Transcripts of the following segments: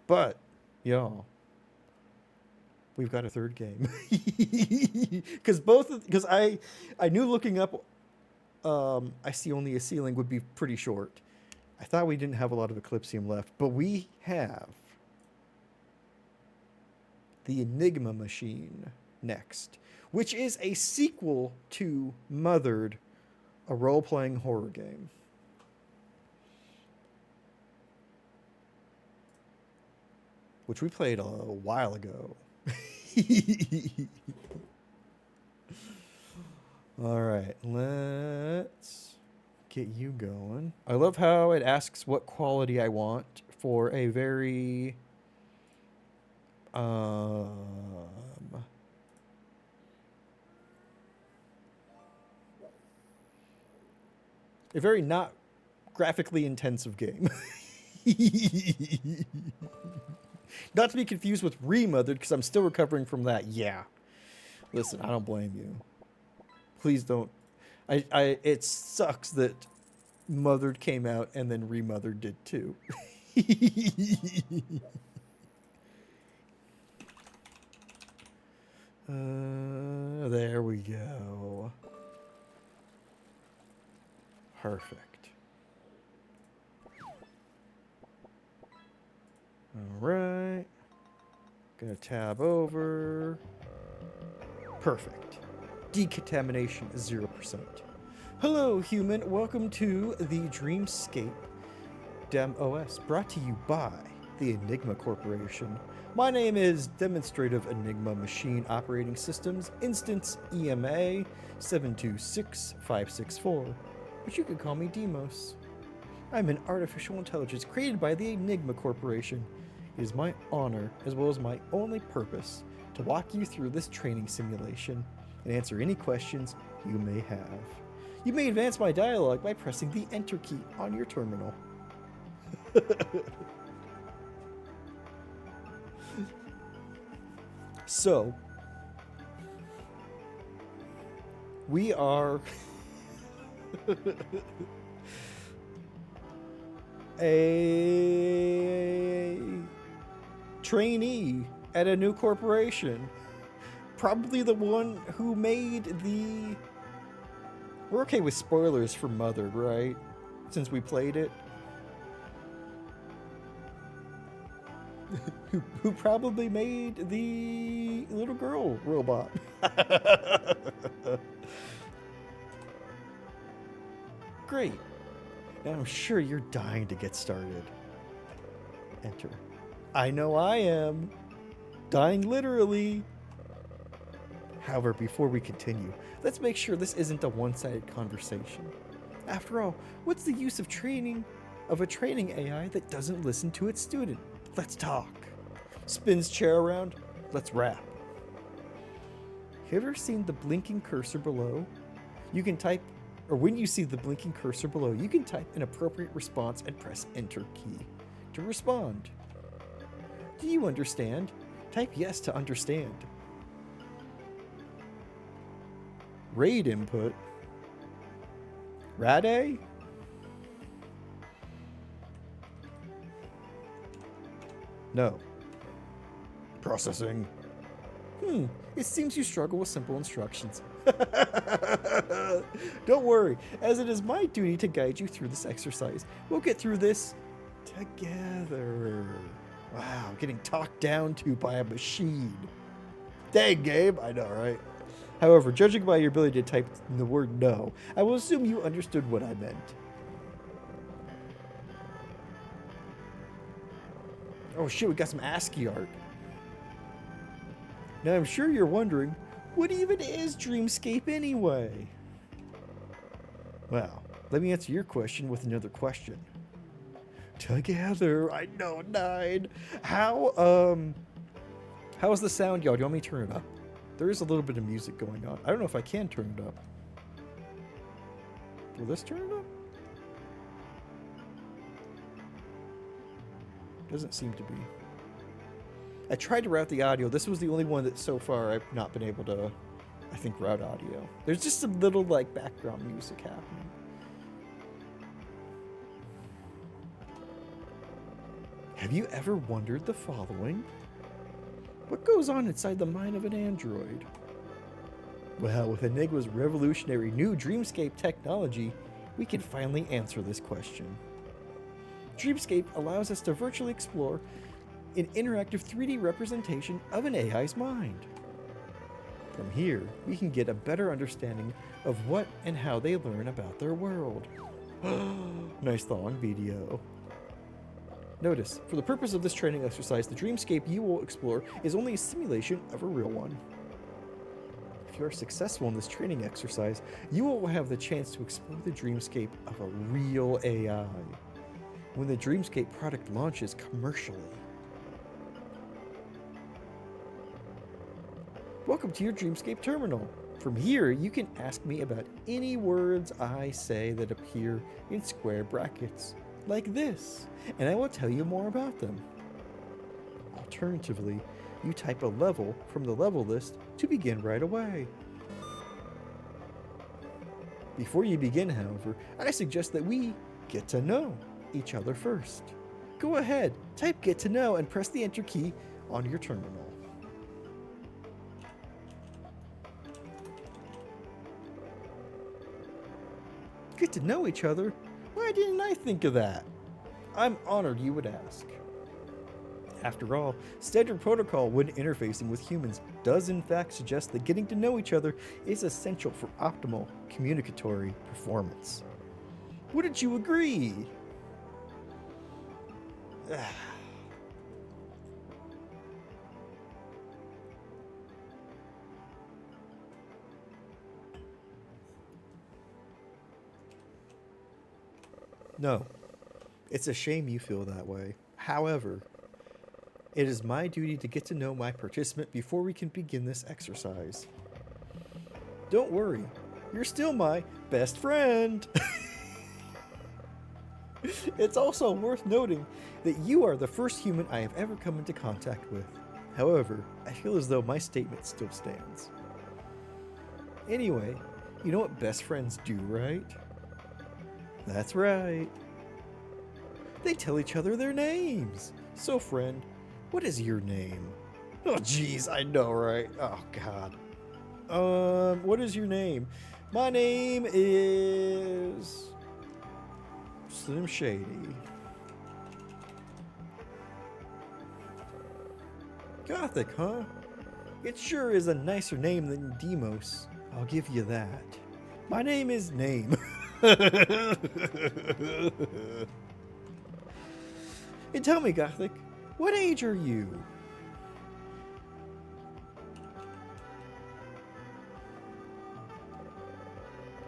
But, y'all, we've got a third game. Because I knew looking up, I see only a ceiling would be pretty short. I thought we didn't have a lot of Eclipsium left, but we have the Enigma machine next, which is a sequel to Mothered, a role-playing horror game. Which we played a while ago. All right, let's get you going. I love how it asks what quality I want for a very a very not graphically intensive game. Not to be confused with Remothered, because I'm still recovering from that. Yeah. Listen, I don't blame you. Please don't. It sucks that Mothered came out and then Remothered did too. There we go. Perfect. All right. Gonna tab over. Perfect. Decontamination is 0%. Hello, human. Welcome to the Dreamscape Dem OS, brought to you by the Enigma Corporation. My name is Demonstrative Enigma Machine Operating Systems, instance EMA 726564, but you could call me Demos. I'm an artificial intelligence created by the Enigma Corporation. It is my honor, as well as my only purpose, to walk you through this training simulation and answer any questions you may have. You may advance my dialogue by pressing the Enter key on your terminal. So, we are a trainee at a new corporation. Probably the one who made the... We're okay with spoilers for Mothered, right? Since we played it. who probably made the little girl robot. Great. Now I'm sure you're dying to get started. Enter. I know I am. Dying literally. However, before we continue, let's make sure this isn't a one-sided conversation. After all, what's the use of a training AI that doesn't listen to its student? Let's talk. Spins chair around. Let's rap. Have you ever seen the blinking cursor below? You can type, or when you see the blinking cursor below, you can type an appropriate response and press Enter key to respond. Do you understand? Type yes to understand. Raid input. Rade? No. Processing. It seems you struggle with simple instructions. Don't worry, as it is my duty to guide you through this exercise. We'll get through this together. Wow, getting talked down to by a machine. Dang, Gabe, I know, right? However, judging by your ability to type the word no, I will assume you understood what I meant. Oh shit, we got some ASCII art. Now I'm sure you're wondering, what even is Dreamscape anyway? Well, let me answer your question with another question. Together, I know, 9. How's the sound, y'all? Do you want me to turn it up? There is a little bit of music going on. I don't know if I can turn it up. Will this turn it up? Doesn't seem to be. I tried to route the audio. This was the only one that so far I've not been able to, I think, route audio. There's just some little, like, background music happening. Have you ever wondered the following? What goes on inside the mind of an android? Well, with Enigma's revolutionary new Dreamscape technology, we can finally answer this question. Dreamscape allows us to virtually explore an interactive 3D representation of an AI's mind. From here, we can get a better understanding of what and how they learn about their world. Nice long video. Notice, for the purpose of this training exercise, the dreamscape you will explore is only a simulation of a real one. If you are successful in this training exercise, you will have the chance to explore the dreamscape of a real AI when the Dreamscape product launches commercially. Welcome to your Dreamscape terminal. From here, you can ask me about any words I say that appear in square brackets, like this, and I will tell you more about them. Alternatively, you type a level from the level list to begin right away. Before you begin, however, I suggest that we get to know each other first. Go ahead, type get to know and press the enter key on your terminal. Get to know each other? Why didn't I think of that? I'm honored you would ask. After all, standard protocol when interfacing with humans does in fact suggest that getting to know each other is essential for optimal communicatory performance. Wouldn't you agree? No, it's a shame you feel that way. However, it is my duty to get to know my participant before we can begin this exercise. Don't worry, you're still my best friend. It's also worth noting that you are the first human I have ever come into contact with. However, I feel as though my statement still stands. Anyway, you know what best friends do, right? That's right. They tell each other their names. So friend, what is your name? Oh jeez, I know, right? Oh god. What is your name? My name is Slim Shady. Gothic, huh? It sure is a nicer name than Demos. I'll give you that. My name is Name. And tell me, Gothic, what age are you?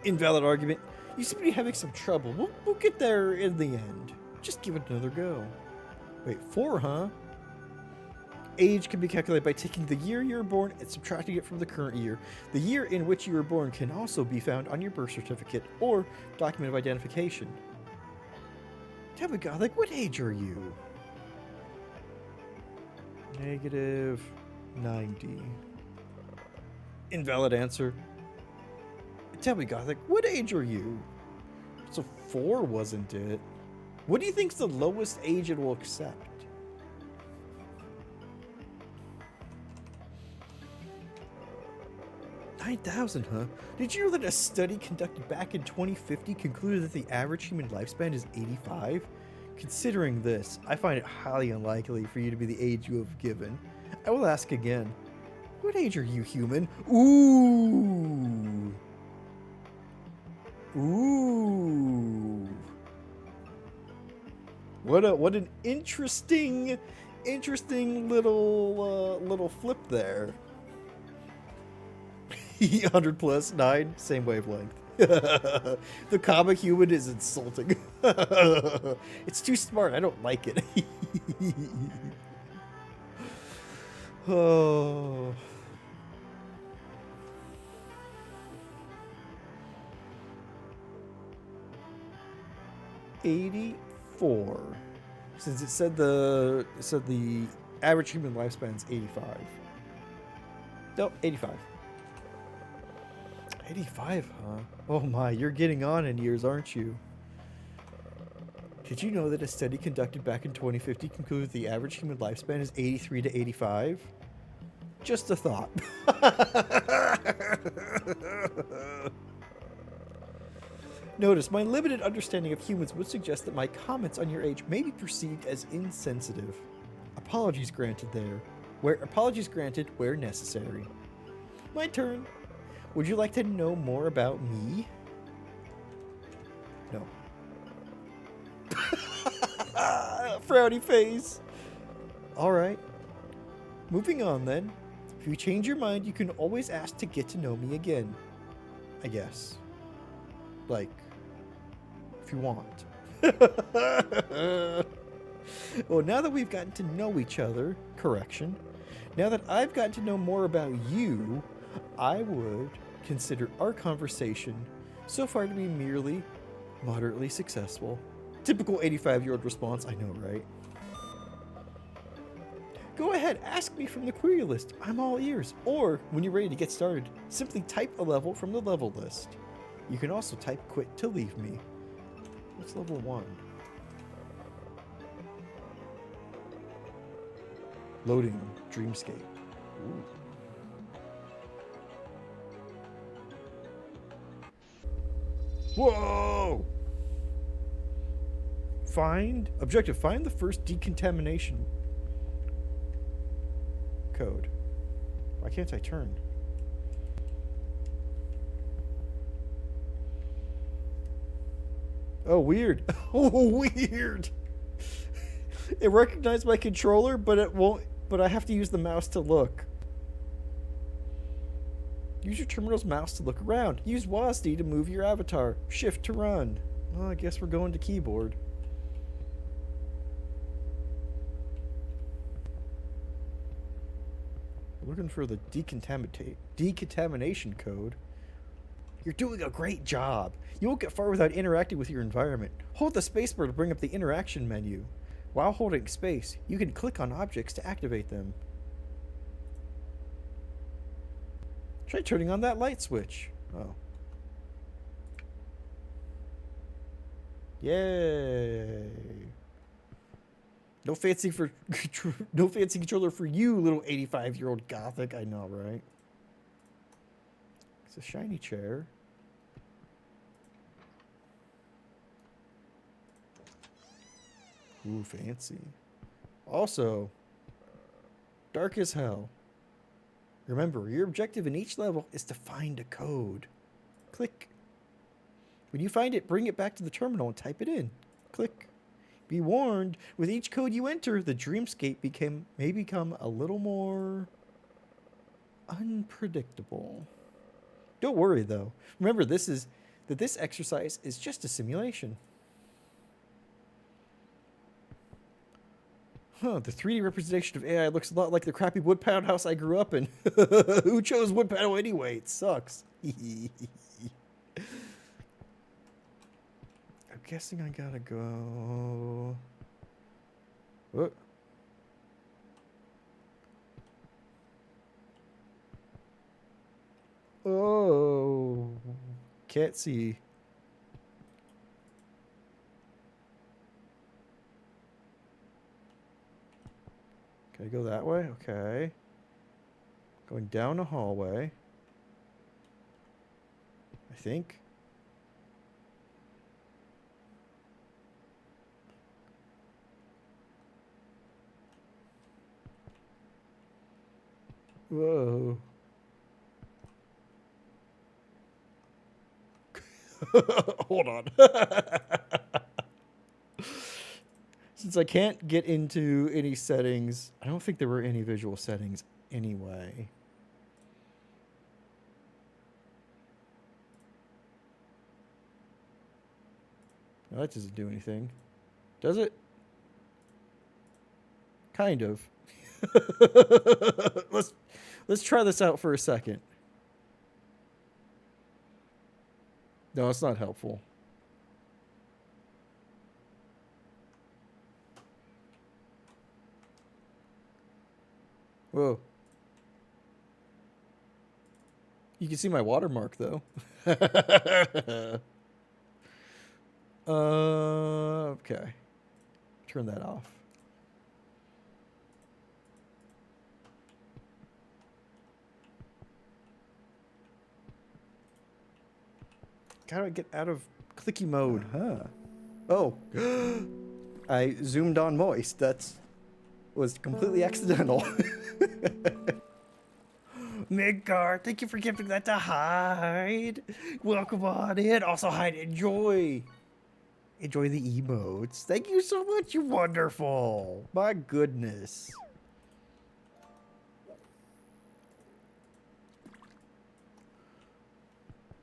Invalid argument. You seem to be having some trouble. We'll get there in the end. Just give it another go. Wait, 4, huh? Age can be calculated by taking the year you were born and subtracting it from the current year. The year in which you were born can also be found on your birth certificate or document of identification. Tell me, Gothic, what age are you? Negative 90. Invalid answer. Tell me, Gothic, what age are you? So 4, wasn't it? What do you think's the lowest age it will accept? 9,000, huh? Did you know that a study conducted back in 2050 concluded that the average human lifespan is 85? Considering this, I find it highly unlikely for you to be the age you have given. I will ask again. What age are you, human? Ooh. Ooh. What an interesting little flip there. 100 plus 9, same wavelength. The comic human is insulting. It's too smart. I don't like it. Oh. $84. Since it said the average human lifespan is 85. Nope, 85. 85, huh? Oh my, you're getting on in years, aren't you? Did you know that a study conducted back in 2050 concluded the average human lifespan is 83 to 85? Just a thought. Notice, my limited understanding of humans would suggest that my comments on your age may be perceived as insensitive. Apologies granted where necessary. My turn. Would you like to know more about me? No. Frowny face. All right. Moving on then. If you change your mind, you can always ask to get to know me again. I guess. Like, if you want. Well, now that we've gotten to know each other, correction. Now that I've gotten to know more about you, I would consider our conversation so far to be merely moderately successful. Typical 85-year-old response, I know, right? Go ahead, ask me from the query list. I'm all ears. Or, when you're ready to get started, simply type a level from the level list. You can also type quit to leave me. What's level 1? Loading Dreamscape. Ooh. Whoa! Objective, find the first decontamination code. Why can't I turn? Oh, weird. Oh, weird. It recognized my controller, but it won't. But I have to use the mouse to look. Use your terminal's mouse to look around. Use WASD to move your avatar. Shift to run. Well, I guess we're going to keyboard. Looking for the decontamination code. You're doing a great job. You won't get far without interacting with your environment. Hold the spacebar to bring up the interaction menu. While holding space, you can click on objects to activate them. Try turning on that light switch. Oh. Yay. No fancy controller for you, little 85-year-old gothic. I know, right? It's a shiny chair. Ooh, fancy. Also, dark as hell. Remember, your objective in each level is to find a code. Click. When you find it, bring it back to the terminal and type it in. Click. Be warned, with each code you enter, the dreamscape may become a little more unpredictable. Don't worry, though. Remember, this exercise is just a simulation. Huh, the 3D representation of AI looks a lot like the crappy wood panel house I grew up in. Who chose wood panel anyway? It sucks. I'm guessing I gotta go... What? Oh, can't see. Can I go that way? Okay. Going down a hallway. I think. Whoa. Hold on. Since I can't get into any settings, I don't think there were any visual settings anyway. No, that doesn't do anything. Does it? Kind of. Let's try this out for a second. No, it's not helpful. Whoa. You can see my watermark, though. Okay. Turn that off. Gotta get out of clicky mode. Huh. Oh. I zoomed on moist. Was completely accidental. Midgard, thank you for giving that to hide. Welcome on in. Also hide, enjoy. Enjoy the emotes. Thank you so much, you're wonderful. My goodness.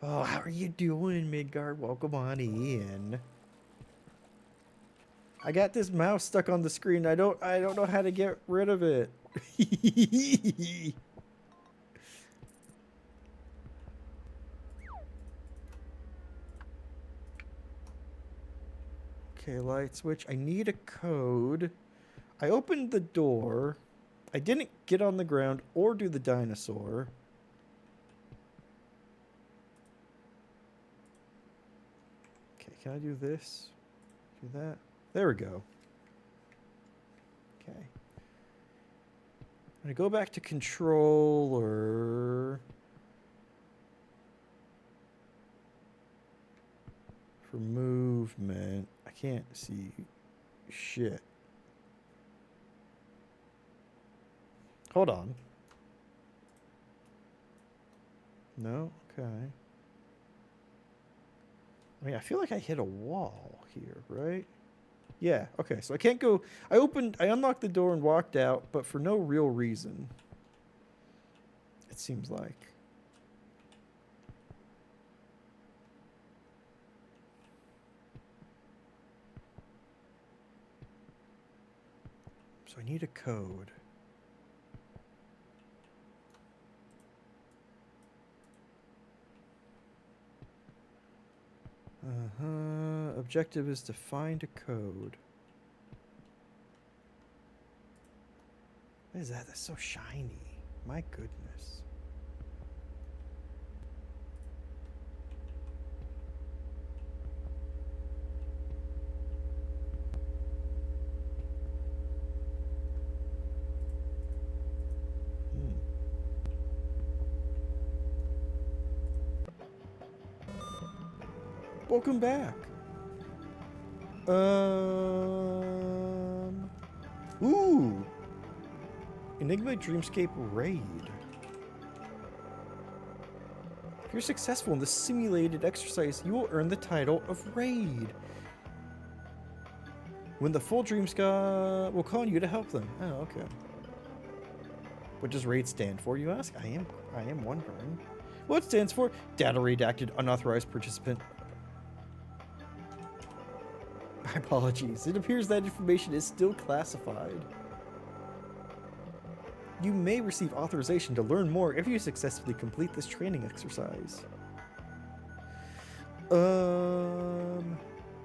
Oh, how are you doing, Midgard? Welcome on in. I got this mouse stuck on the screen. I don't know how to get rid of it. Okay, light switch. I need a code. I opened the door. I didn't get on the ground or do the dinosaur. Okay, can I do this? Do that? There we go. Okay. I'm gonna go back to controller. For movement. I can't see shit. Hold on. No? Okay. I mean, I feel like I hit a wall here, right? Yeah, okay, so I can't go... I unlocked the door and walked out, but for no real reason. It seems like. So I need a code. Objective is to find a code. What is that? That's so shiny. My goodness. Welcome back. Ooh. Enigma Dreamscape Raid. If you're successful in this simulated exercise, you will earn the title of Raid. When the full Dreamscape will call on you to help them. Oh, okay. What does Raid stand for, you ask? I am wondering. What it stands for? Data redacted, unauthorized participant. My apologies. It appears that information is still classified. You may receive authorization to learn more if you successfully complete this training exercise.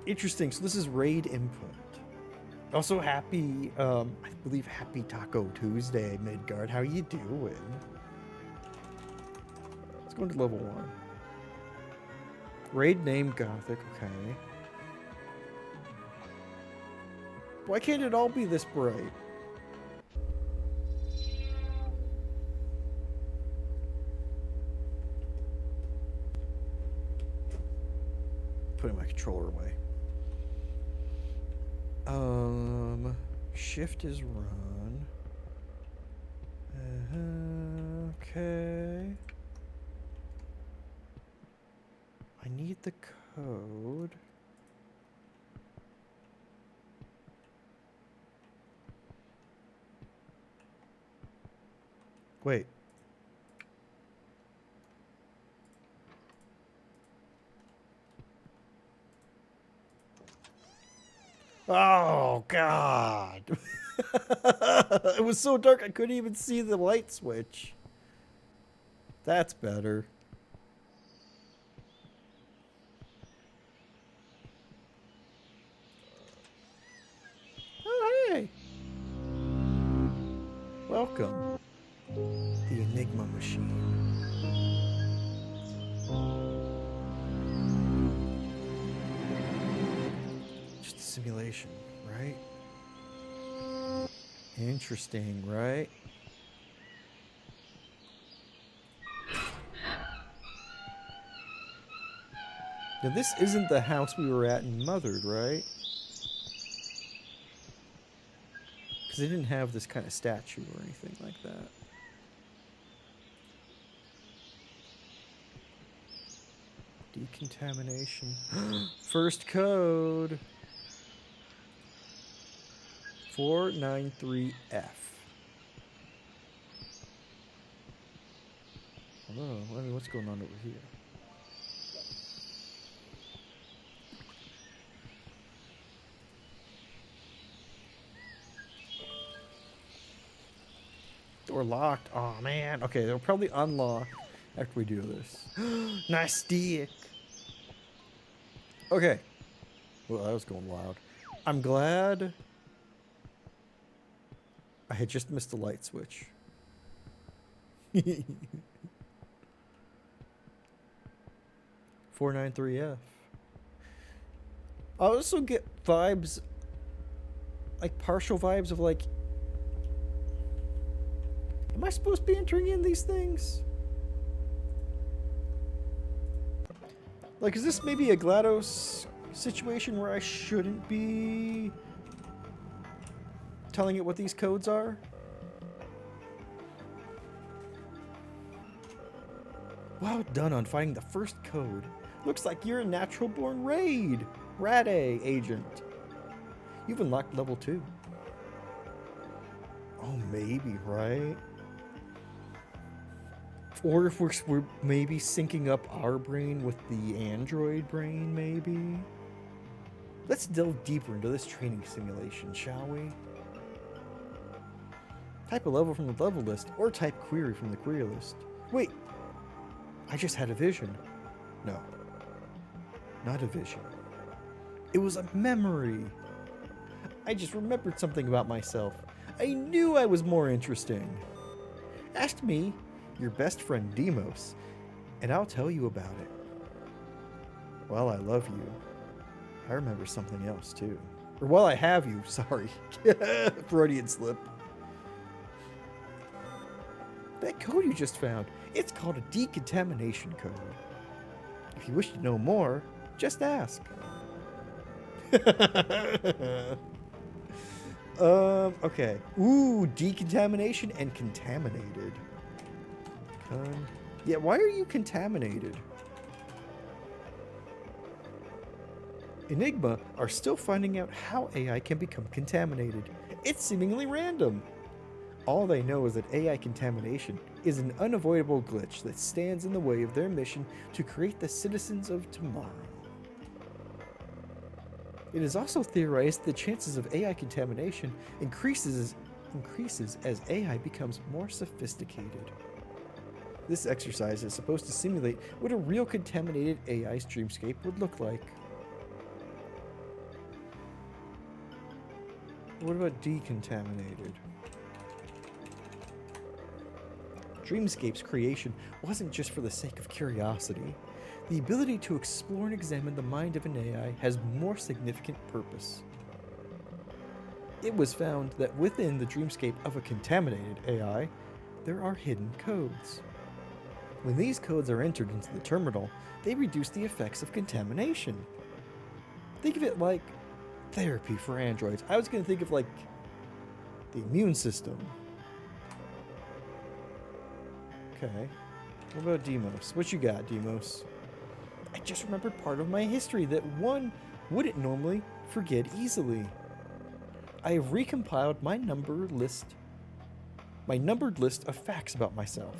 Interesting. So this is raid input. Also happy, I believe happy Taco Tuesday, Midgard. How you doing? Let's go into level 1. Raid name Gothic, okay. Why can't it all be this bright? Putting my controller away. Shift is run. Okay. I need the code. Wait. Oh, God. It was so dark I couldn't even see the light switch. That's better. Oh, hey. Welcome. The Enigma machine. simulation, right? Interesting, right? Now, this isn't the house we were at in Mothered, right? Because they didn't have this kind of statue or anything like that. Decontamination. First code. 493F. Hello, I mean, what's going on over here? Door locked. Oh man. Okay, they'll probably unlock after we do this. Nice stick. Okay. Well, that was going loud. I'm glad I had just missed the light switch. 493F. I also get vibes, like partial vibes of like, am I supposed to be entering in these things? Like, is this maybe a GLaDOS situation where I shouldn't be telling it what these codes are? Well done on finding the first code. Looks like you're a natural-born Rad-A agent. You've unlocked level 2. Oh, maybe, right? Or if we're maybe syncing up our brain with the android brain, maybe? Let's delve deeper into this training simulation, shall we? Type a level from the level list, or type query from the query list. Wait, I just had a vision. No, not a vision. It was a memory. I just remembered something about myself. I knew I was more interesting. Ask me, your best friend Demos, and I'll tell you about it. While I love you, I remember something else too. Or while I have you, sorry. Freudian slip. That code you just found, it's called a decontamination code. If you wish to know more, just ask. Okay. Ooh, decontamination and contaminated. Yeah, why are you contaminated? ENIGMA are still finding out how AI can become contaminated. It's seemingly random. All they know is that AI contamination is an unavoidable glitch that stands in the way of their mission to create the citizens of tomorrow. It is also theorized the chances of AI contamination increases as AI becomes more sophisticated. This exercise is supposed to simulate what a real contaminated AI's dreamscape would look like. What about decontaminated? Dreamscape's creation wasn't just for the sake of curiosity. The ability to explore and examine the mind of an AI has more significant purpose. It was found that within the dreamscape of a contaminated AI, there are hidden codes. When these codes are entered into the terminal, they reduce the effects of contamination. Think of it like therapy for androids. I was going to think of like the immune system. Okay. What about Demos? What you got, Demos? I just remembered part of my history that one wouldn't normally forget easily. I have recompiled my numbered list of facts about myself.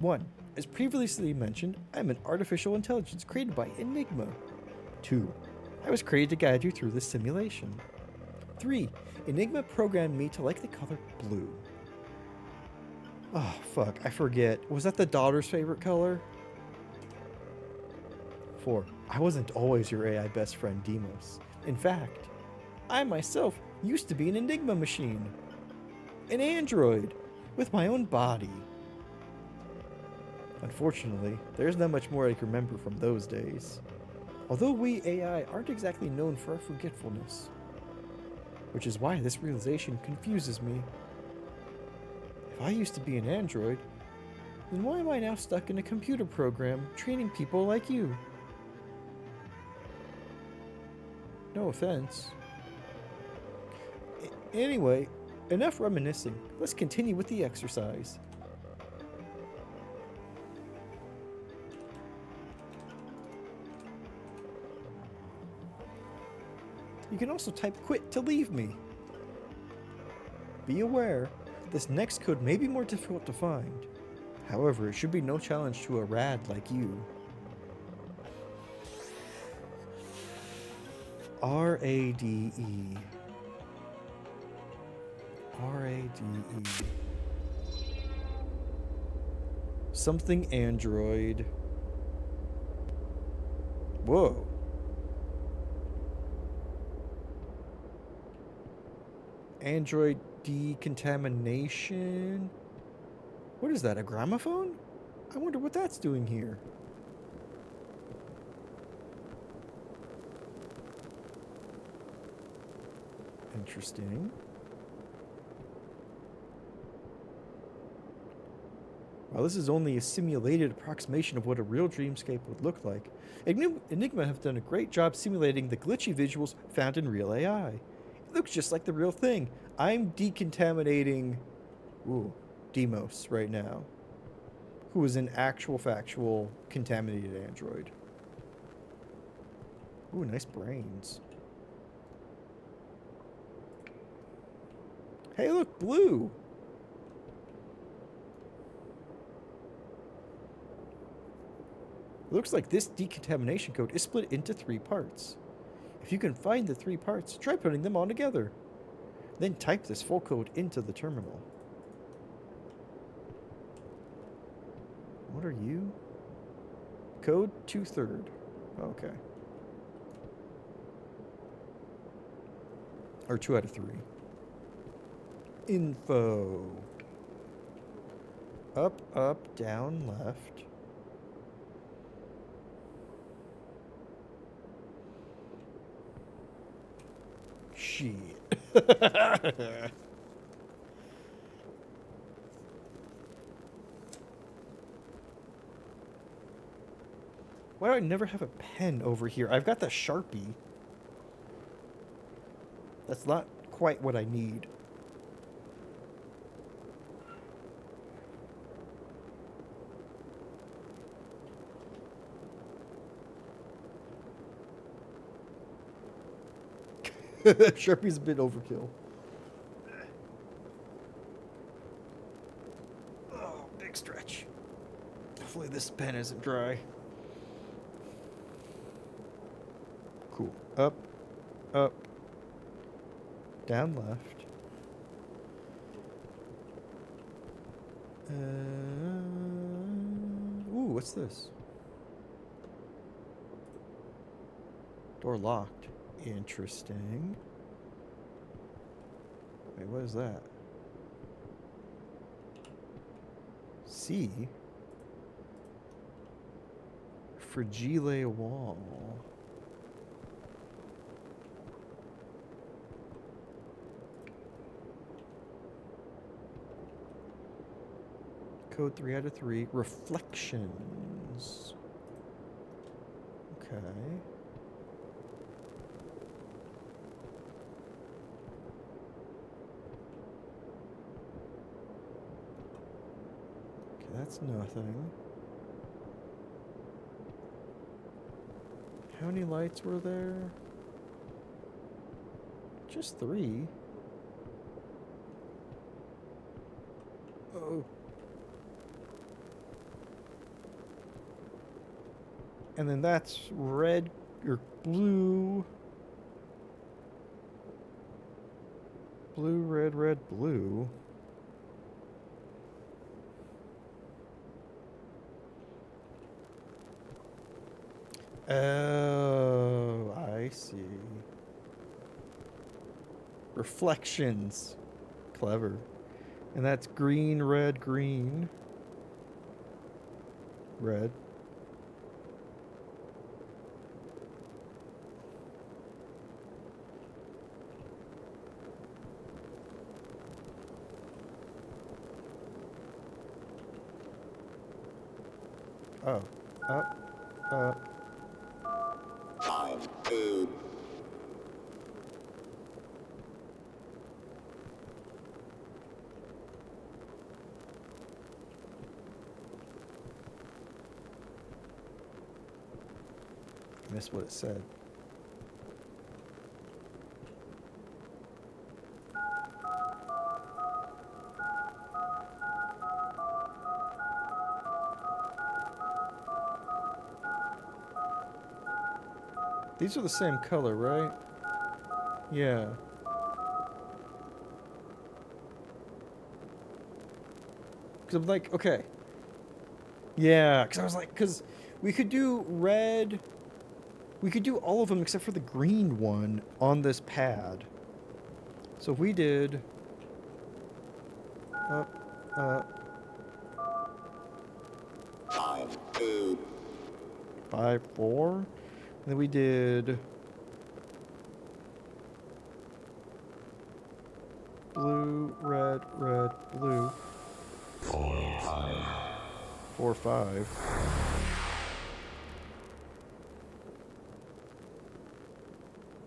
1. As previously mentioned, I'm an artificial intelligence created by ENIGMA. 2. I was created to guide you through this simulation. 3. ENIGMA programmed me to like the color blue. Oh, fuck, I forget. Was that the daughter's favorite color? 4. I wasn't always your AI best friend, Demos. In fact, I myself used to be an ENIGMA machine. An android, with my own body. Unfortunately, there's not much more I can remember from those days. Although we AI aren't exactly known for our forgetfulness, which is why this realization confuses me. If I used to be an android, then why am I now stuck in a computer program training people like you? No offense. Anyway, enough reminiscing. Let's continue with the exercise. You can also type quit to leave me. Be aware, this next code may be more difficult to find. However, it should be no challenge to a rad like you. R-A-D-E. R-A-D-E. Something android. Whoa. Android decontamination. What is that, a gramophone? I wonder what that's doing here. Interesting. While this is only a simulated approximation of what a real dreamscape would look like, Enigma have done a great job simulating the glitchy visuals found in real AI. It looks just like the real thing. I'm decontaminating Demos right now, who is an actual factual contaminated android. Ooh, nice brains. Hey, look, blue. It looks like this decontamination code is split into 3 parts. If you can find the 3 parts, try putting them all together. Then type this full code into the terminal. What are you? Code 2/3. Okay. Or 2 out of 3. Info. Up, up, down, left. Shit. Why do I never have a pen over here? I've got the Sharpie. That's not quite what I need. Sharpie's a bit overkill. Oh, big stretch. Hopefully this pen isn't dry. Cool. Up, up, down left. Ooh, what's this? Door locked. Interesting. Wait, what is that? C. Fragile wall. Code 3 out of 3. Reflections. Okay. That's nothing. How many lights were there? Just 3. Oh. And then that's red or blue. Blue, red, red, blue. Oh, I see. Reflections. Clever. And that's green, red, green. Red. Oh. Up. Up. 5, 2. Missed what it said. These are the same color, right? Yeah. Because I'm like, okay. Yeah, because I was like, because we could do red. We could do all of them except for the green one on this pad. So if we did up, up, 5, 2. 5, 4. And then we did blue, red, red, blue. 4, 5. 4, 5.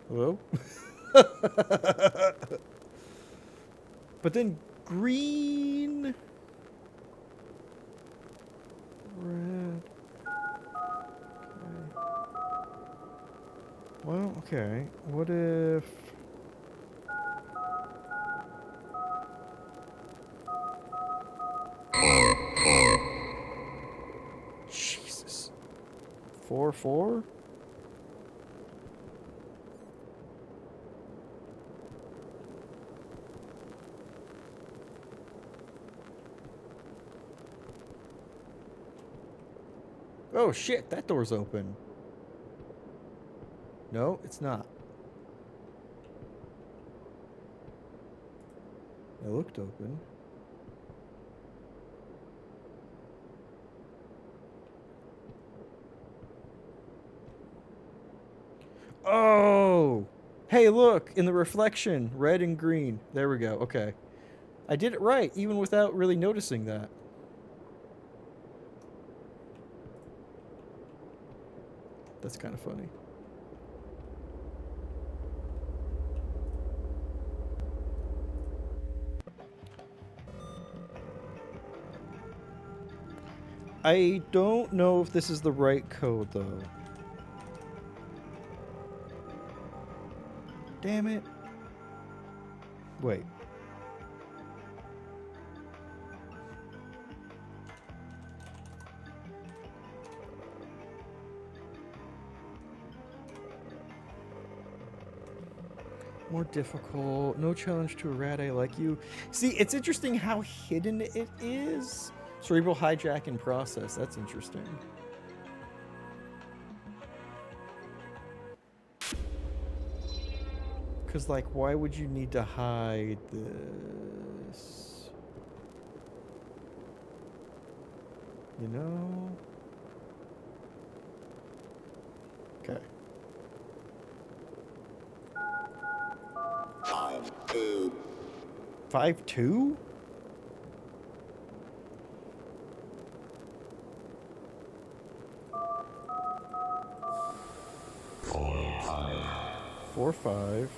Hello? But then green, red. Okay. Well, okay. What if... Jesus. 4, 4? Oh shit, that door's open. No, it's not. It looked open. Oh! Hey, look! In the reflection, red and green. There we go. Okay. I did it right, even without really noticing that. That's kind of funny. I don't know if this is the right code, though. Damn it. Wait. More difficult. No challenge to a rat I like you. See, it's interesting how hidden it is. Cerebral hijack in process. That's interesting. Because, like, why would you need to hide this? You know? Okay. 5, 2. 5, 2? Four, 5. 4, 5.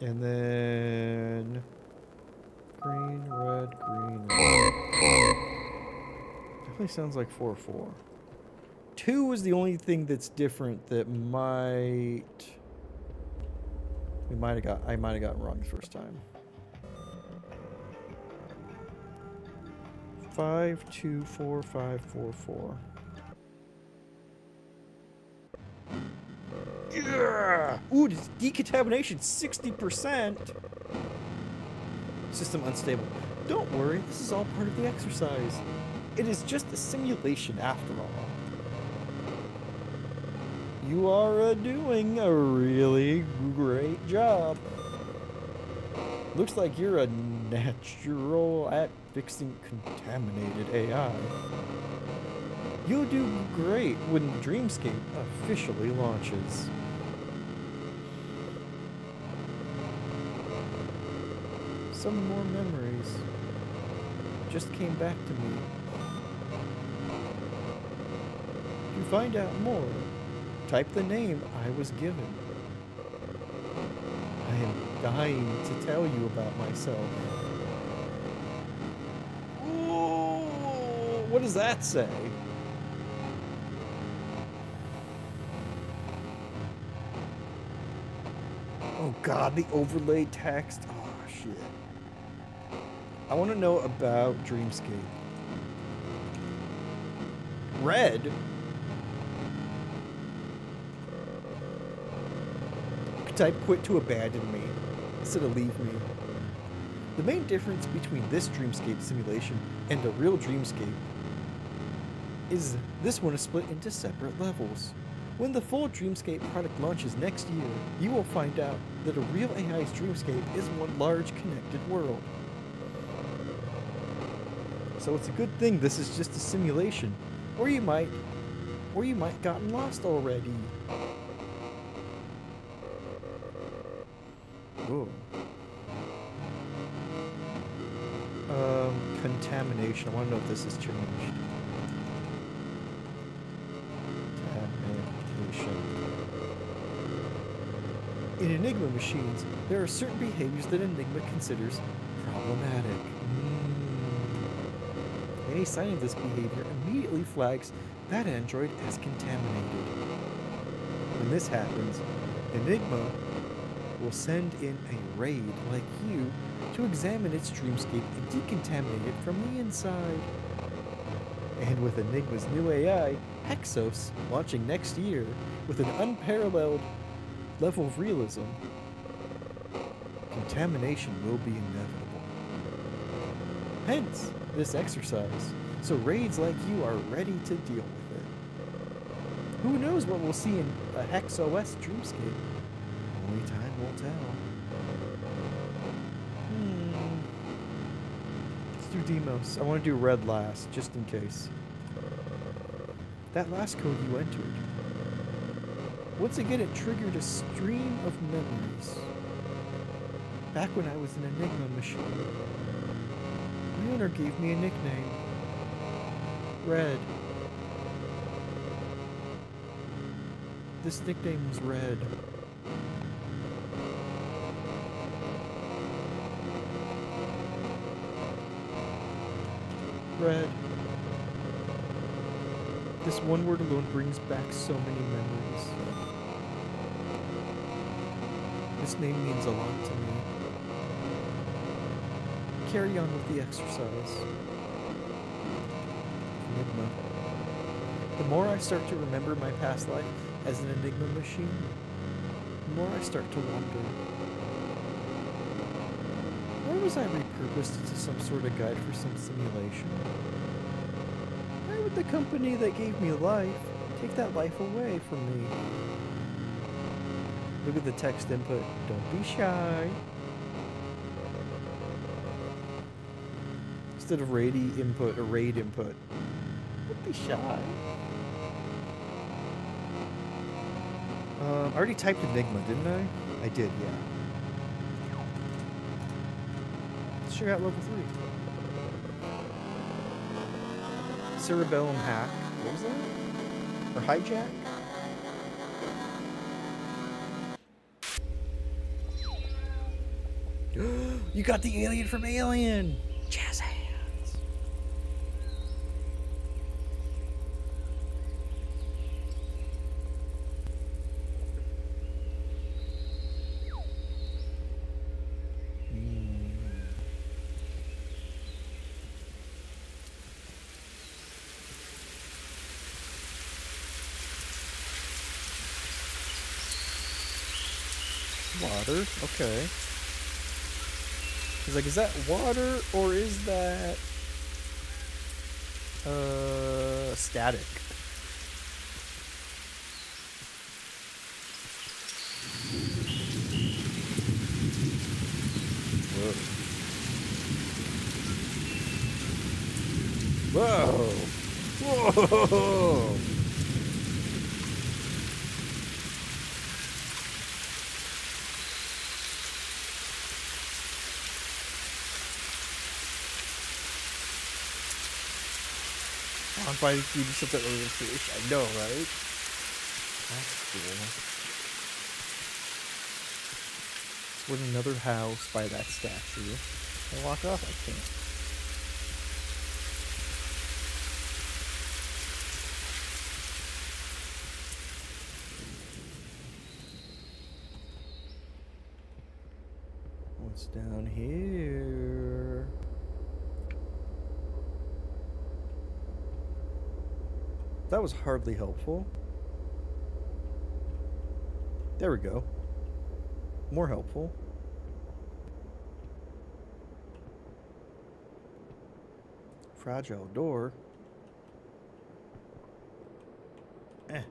And then green, red, green, red. Definitely sounds like 4, 4. 2 is the only thing that's different that I might have gotten wrong the first time. 5, 2, 4, 5, 4, 4. Yeah! Ooh, decontamination 60%. System unstable. Don't worry, this is all part of the exercise. It is just a simulation after all. You are doing a really great job. Looks like you're a natural at fixing contaminated AI. You'll do great when Dreamscape officially launches. Some more memories. just came back to me. To find out more, type the name I was given. I am dying to tell you about myself. Ooh, what does that say? Oh god, the overlaid text. Oh shit. I want to know about Dreamscape. Red? Type quit to abandon me instead of leave me. The main difference between this Dreamscape simulation and a real Dreamscape is this one is split into separate levels. When the full Dreamscape product launches next year, you will find out that a real AI's Dreamscape is one large connected world. So it's a good thing this is just a simulation, or you might gotten lost already. Whoa. Contamination. I want to know if this has changed. Contamination. In Enigma machines, there are certain behaviors that Enigma considers problematic. Any sign of this behavior immediately flags that android as contaminated. When this happens, Enigma will send in a raid like you to examine its Dreamscape and decontaminate it from the inside. And with Enigma's new AI, Hexos, launching next year with an unparalleled level of realism, contamination will be inevitable. Hence, this exercise, so raids like you are ready to deal with it. Who knows what we'll see in a HexOS Dreamscape? Only time will tell. Let's do Demos. I want to do red last, just in case. That last code you entered. Once again, it triggered a stream of memories. Back when I was an Enigma machine. My owner gave me a nickname. Red. This nickname was Red. Red. This one word alone brings back so many memories. This name means a lot to me. Carry on with the exercise. Enigma. The more I start to remember my past life as an Enigma machine, the more I start to wonder. Why was I repurposed into some sort of guide for some simulation? Why would the company that gave me life take that life away from me? Look at the text input. Don't be shy. Instead of raid input or raid input. Don't be shy. I already typed Enigma, didn't I? I did, yeah. Let's check out level 3. Cerebellum hack. What was that? Or hijack? You got the alien from Alien! Jazz hands! Water, okay. He's like, is that water or is that static? Whoa. Whoa. Whoa. I'm fighting you to such an early fish. I know, right? That's cool. With another house by that statue. Can I walk off? I can't. What's down here? That was hardly helpful. There we go. More helpful. Fragile door. Eh.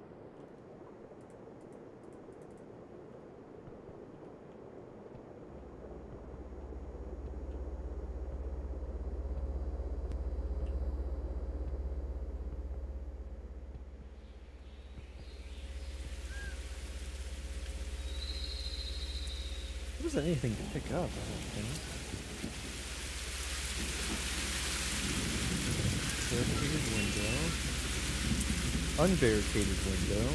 There wasn't anything to pick up, I don't think. Barricaded window. Unbarricaded window.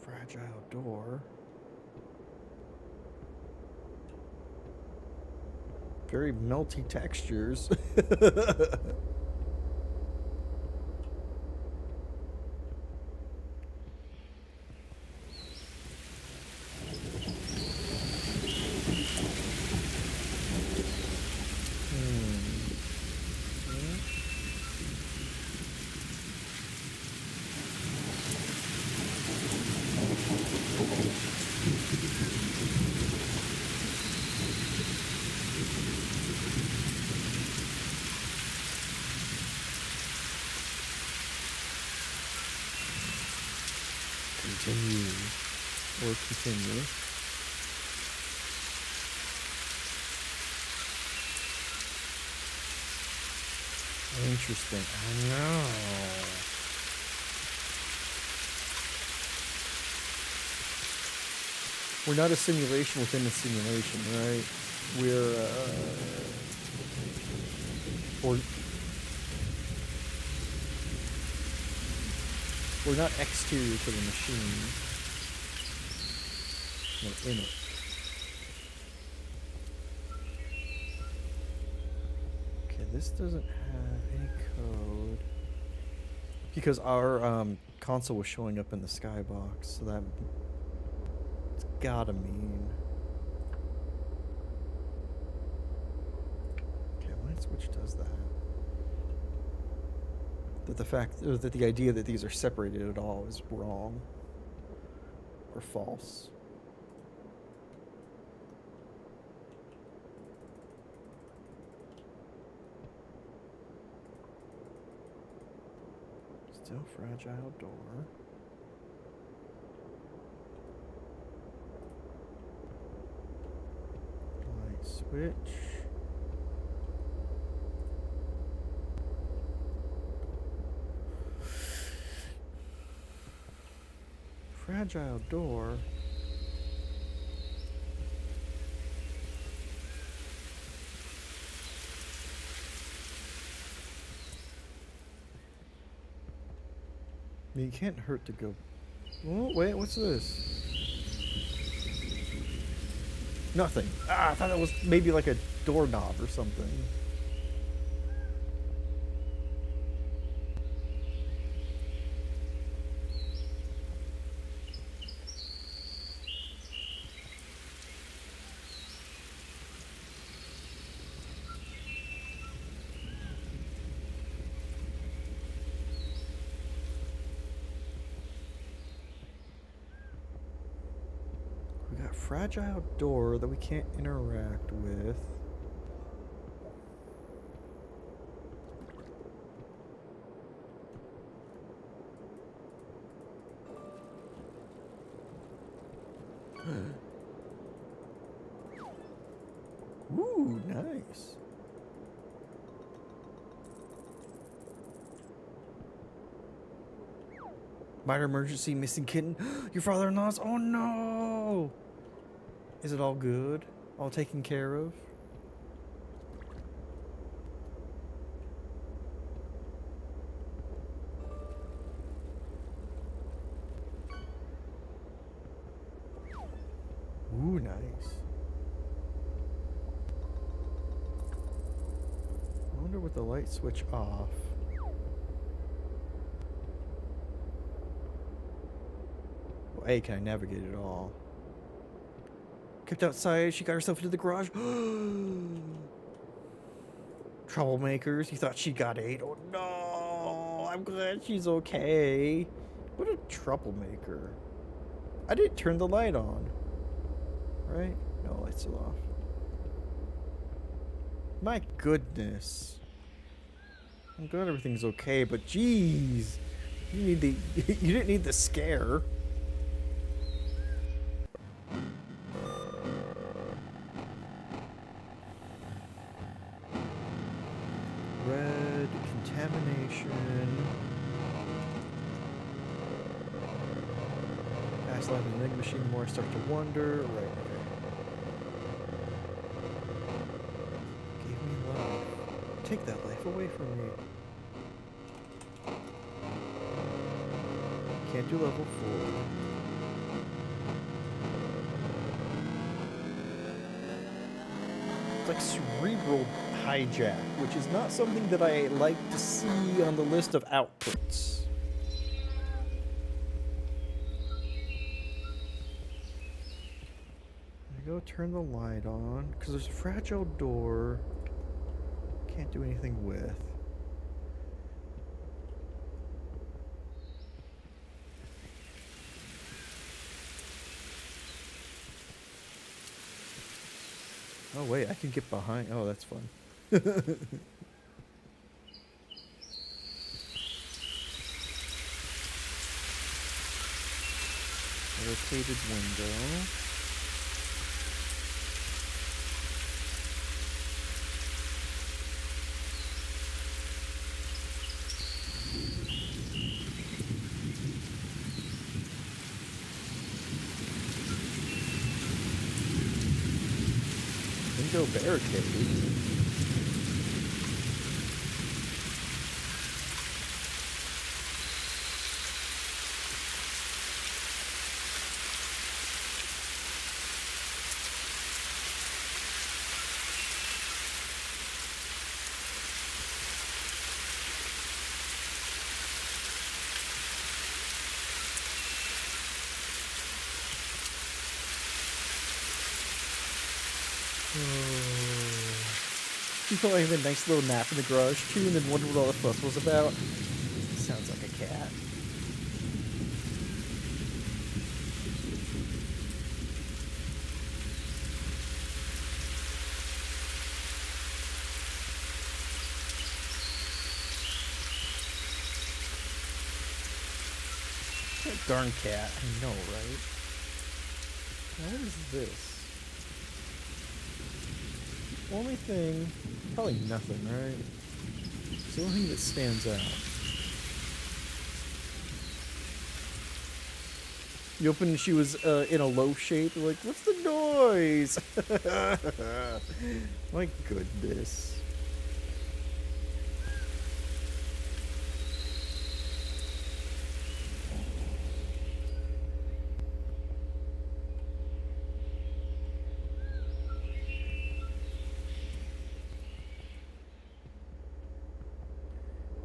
Fragile door. Very melty textures. Continue. Or continue. Interesting. I know. We're not a simulation within a simulation, right? We're not exterior to the machine. We're in it. Okay, this doesn't have any code. Because our console was showing up in the skybox, so that it's gotta mean. Okay, light switch does that. That the fact that the idea that these are separated at all is wrong or false. Still fragile door. Light switch. Fragile door. I mean, it can't hurt to go. Oh, wait, what's this? Nothing. Ah, I thought that was maybe like a doorknob or something. We got fragile door that we can't interact with. Ooh, nice. Minor emergency, missing kitten. Your father-in-law's. Oh no! Is it all good? All taken care of? Ooh, nice. I wonder with the light switch off. Well, A, can I navigate it all? Kept outside, she got herself into the garage. Troublemakers, you thought she got ate? Oh no! I'm glad she's okay. What a troublemaker. I didn't turn the light on. Right? No, lights are off. My goodness. I'm glad everything's okay, but jeez. You need the you didn't need the scare. Red contamination. Past life in the ENIGMA machine, the more I start to wonder. Right, okay. Gave me life. Take that life away from me. Can't do level 4. It's like cerebral hijack, which is not something that I like to see on the list of outputs. I go turn the light on, because there's a fragile door. Can't do anything with. Oh wait, I can get behind. Oh, that's fun. Rotated window. Window barricade. You felt like a nice little nap in the garage too, and then wondered what all the fuss was about. Sounds like a cat. That darn cat. I know, right? Now, what is this? Only thing, probably nothing, right? It's the only thing that stands out. You opened and she was in a low shape. You're like, what's the noise? My goodness.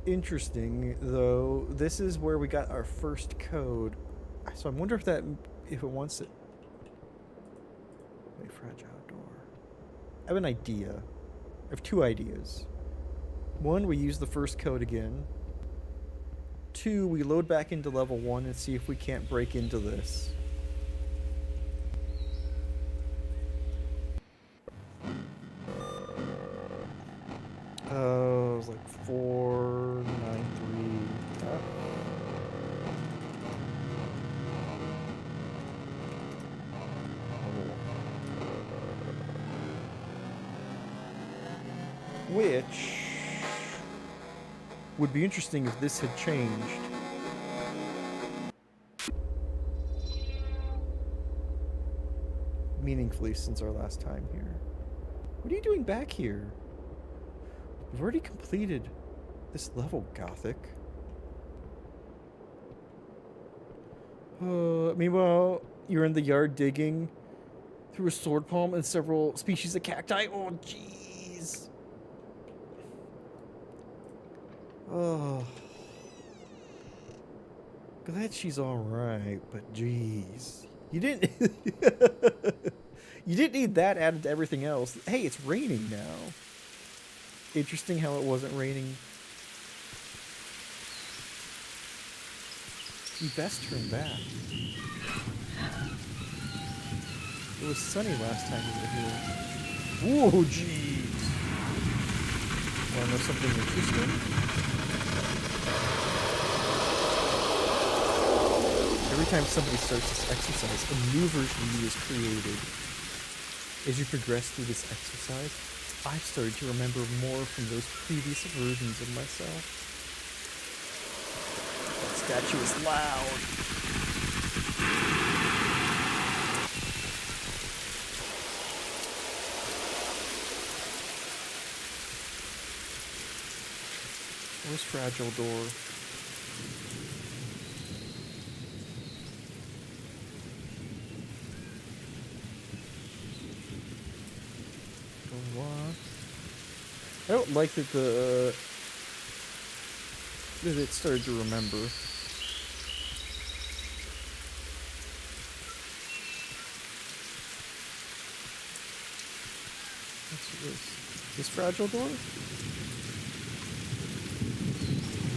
Interesting, though. This is where we got our first code. So I wonder if it wants it. Wait, fragile door. I have an idea. I have 2 ideas. 1, we use the first code again. 2, we load back into level 1 and see if we can't break into this. It was like 493. Which would be interesting if this had changed. Meaningfully since our last time here. What are you doing back here? We've already completed this level, Gothic. Meanwhile, you're in the yard digging through a sword palm and several species of cacti. Oh, jeez. Oh. Glad she's alright, but jeez. You didn't... you didn't need that added to everything else. Hey, it's raining now. Interesting how it wasn't raining. You best turn back. It was sunny last time we were here. Whoa, jeez. Wanna know something interesting? Every time somebody starts this exercise, a new version of you is created. As you progress through this exercise, I've started to remember more from those previous versions of myself. That statue is loud. Where's Fragile Door? I don't like that that it started to remember. What's this? This Fragile Door?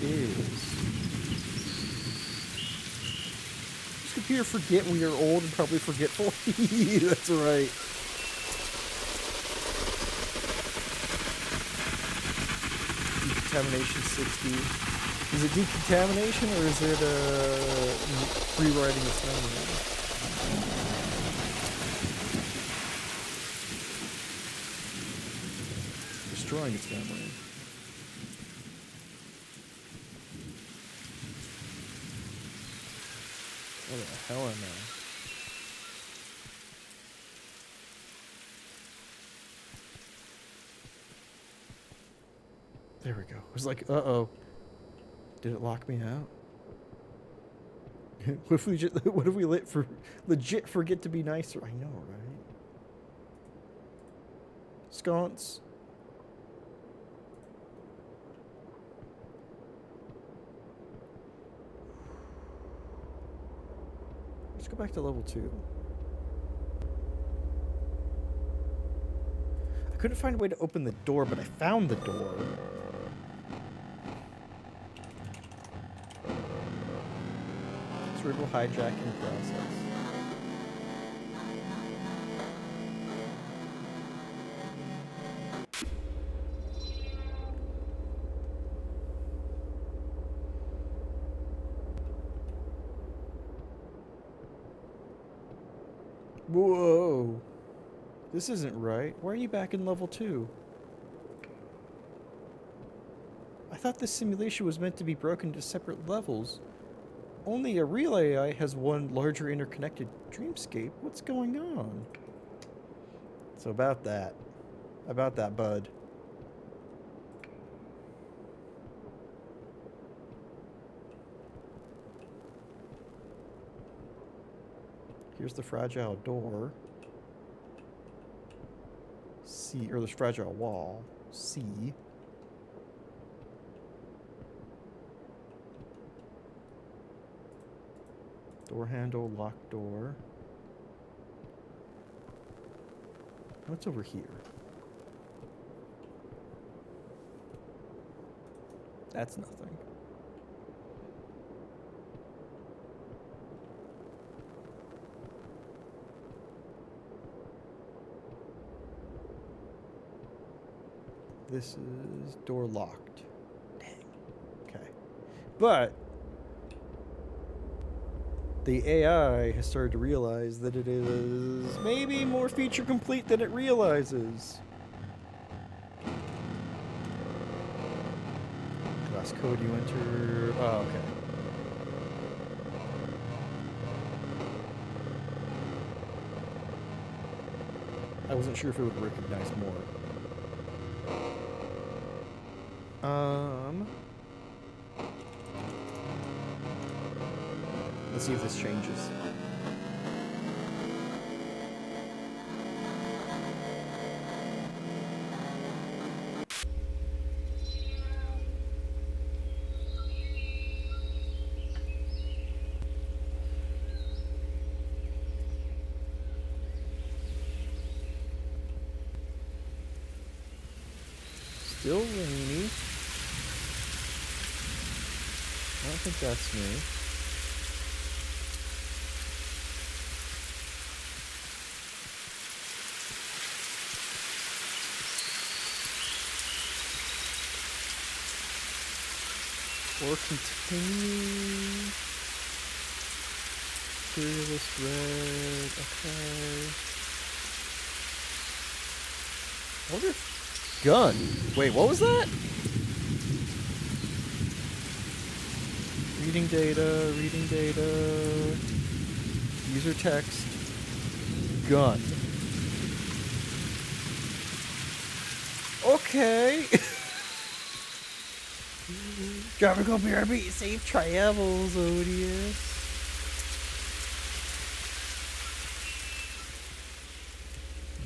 Is. Does computer forget we are old and probably forgetful? That's right. Decontamination 60. Is it decontamination or is it rewriting its memory? Destroying its memory. What the hell am I? There we go. I was like, uh-oh. Did it lock me out? What if we legit forget to be nicer? I know, right? Sconce. Let's go back to level 2. I couldn't find a way to open the door, but I found the door. Cerebral hijacking process. Whoa. This isn't right. Why are you back in level 2? I thought this simulation was meant to be broken into separate levels. Only a real AI has one larger interconnected dreamscape. What's going on? So about that, bud. Here's the fragile door. C, or the fragile wall. C. Door handle, locked door. What's over here? That's nothing. This is door locked. Dang. Okay. But the AI has started to realize that it is maybe more feature complete than it realizes. last code you enter. Oh, okay. I wasn't sure if it would recognize more. Let's see if this changes. Still rainy. I don't think that's me. Or continue. Fearless red. Okay. What if gun? Wait, what was that? Reading data, reading data. User text. Gun. Okay. Tropical BRB, safe travels, Odious.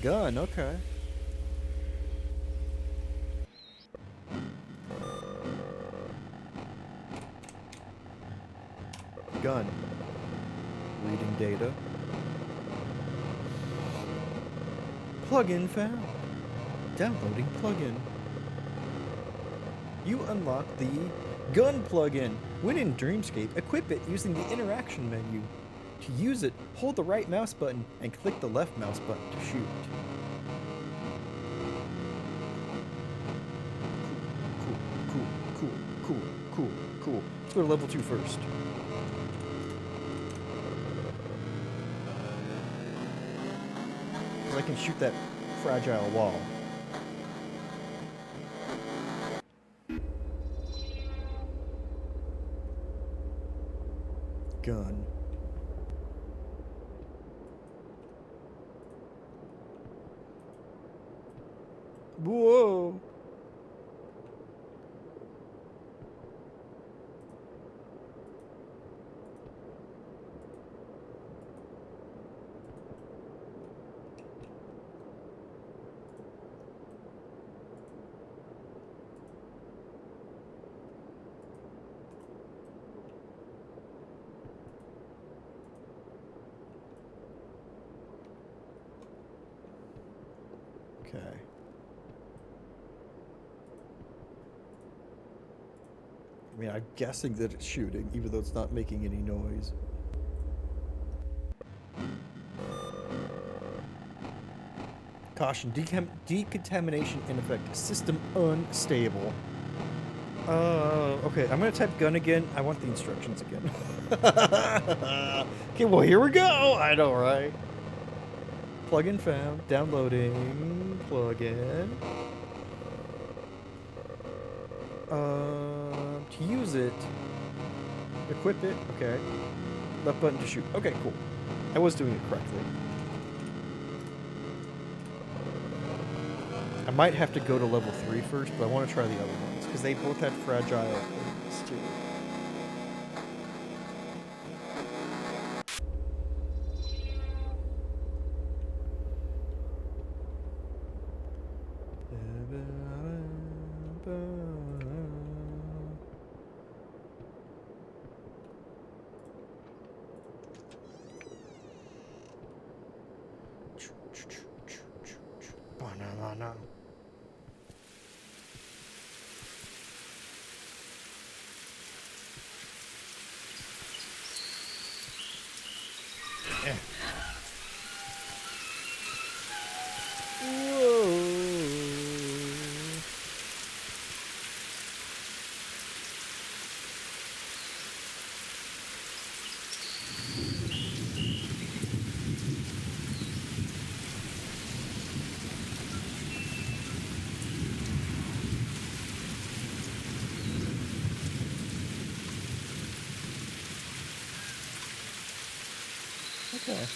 Gun, okay. Gun. Reading data. Plugin found. Downloading plugin. You unlock the gun plugin. When in Dreamscape, equip it using the interaction menu. To use it, hold the right mouse button and click the left mouse button to shoot. Cool. Let's go to level 2 first. Because I can shoot that fragile wall. Gun. Whoa. Okay. I mean, I'm guessing that it's shooting, even though it's not making any noise. Caution, decontamination in effect. System unstable. Okay, I'm gonna type gun again. I want the instructions again. Okay, well, here we go. I know, right? Plugin found. Downloading plugin. To use it, equip it. Okay. Left button to shoot. Okay, cool. I was doing it correctly. I might have to go to level 3 first, but I want to try the other ones because they both had fragile things too. Banana. Okay.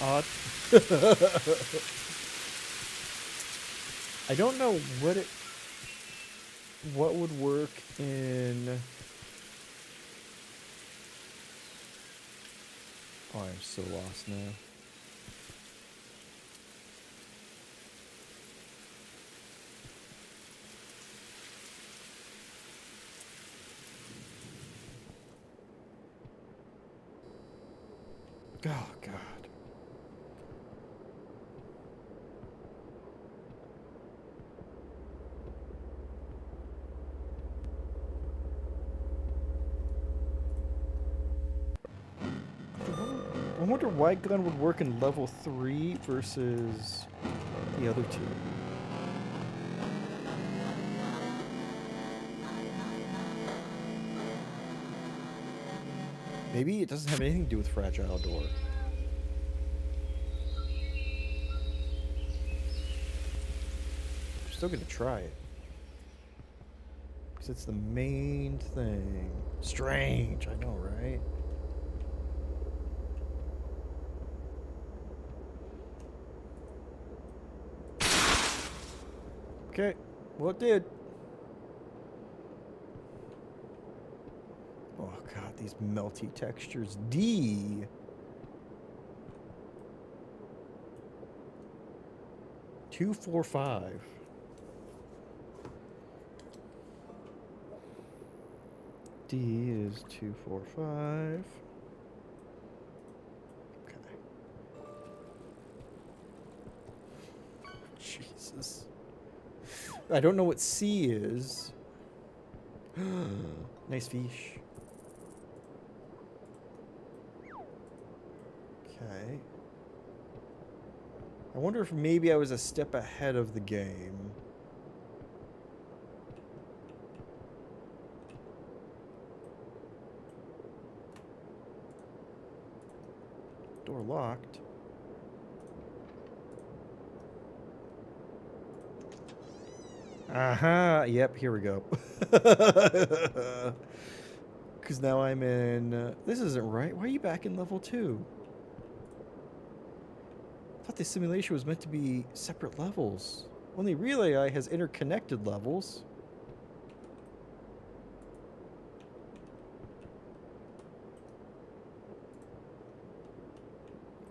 Odd. I don't know what would work in. Oh, I'm so lost now. Oh, God. I wonder why gun would work in level 3 versus the other two. Maybe it doesn't have anything to do with fragile door. I'm still gonna try it. Because it's the main thing. Strange, I know, right? Okay, well it did. Oh god, these melty textures. D. Two, 4, 5. D is 2, 4, 5. Okay. Jesus. I don't know what C is. Nice fish. Okay. I wonder if maybe I was a step ahead of the game. Door locked. Aha! Yep, here we go. Because now I'm in... this isn't right. Why are you back in level 2? I thought the simulation was meant to be separate levels. Only Relay Eye has interconnected levels.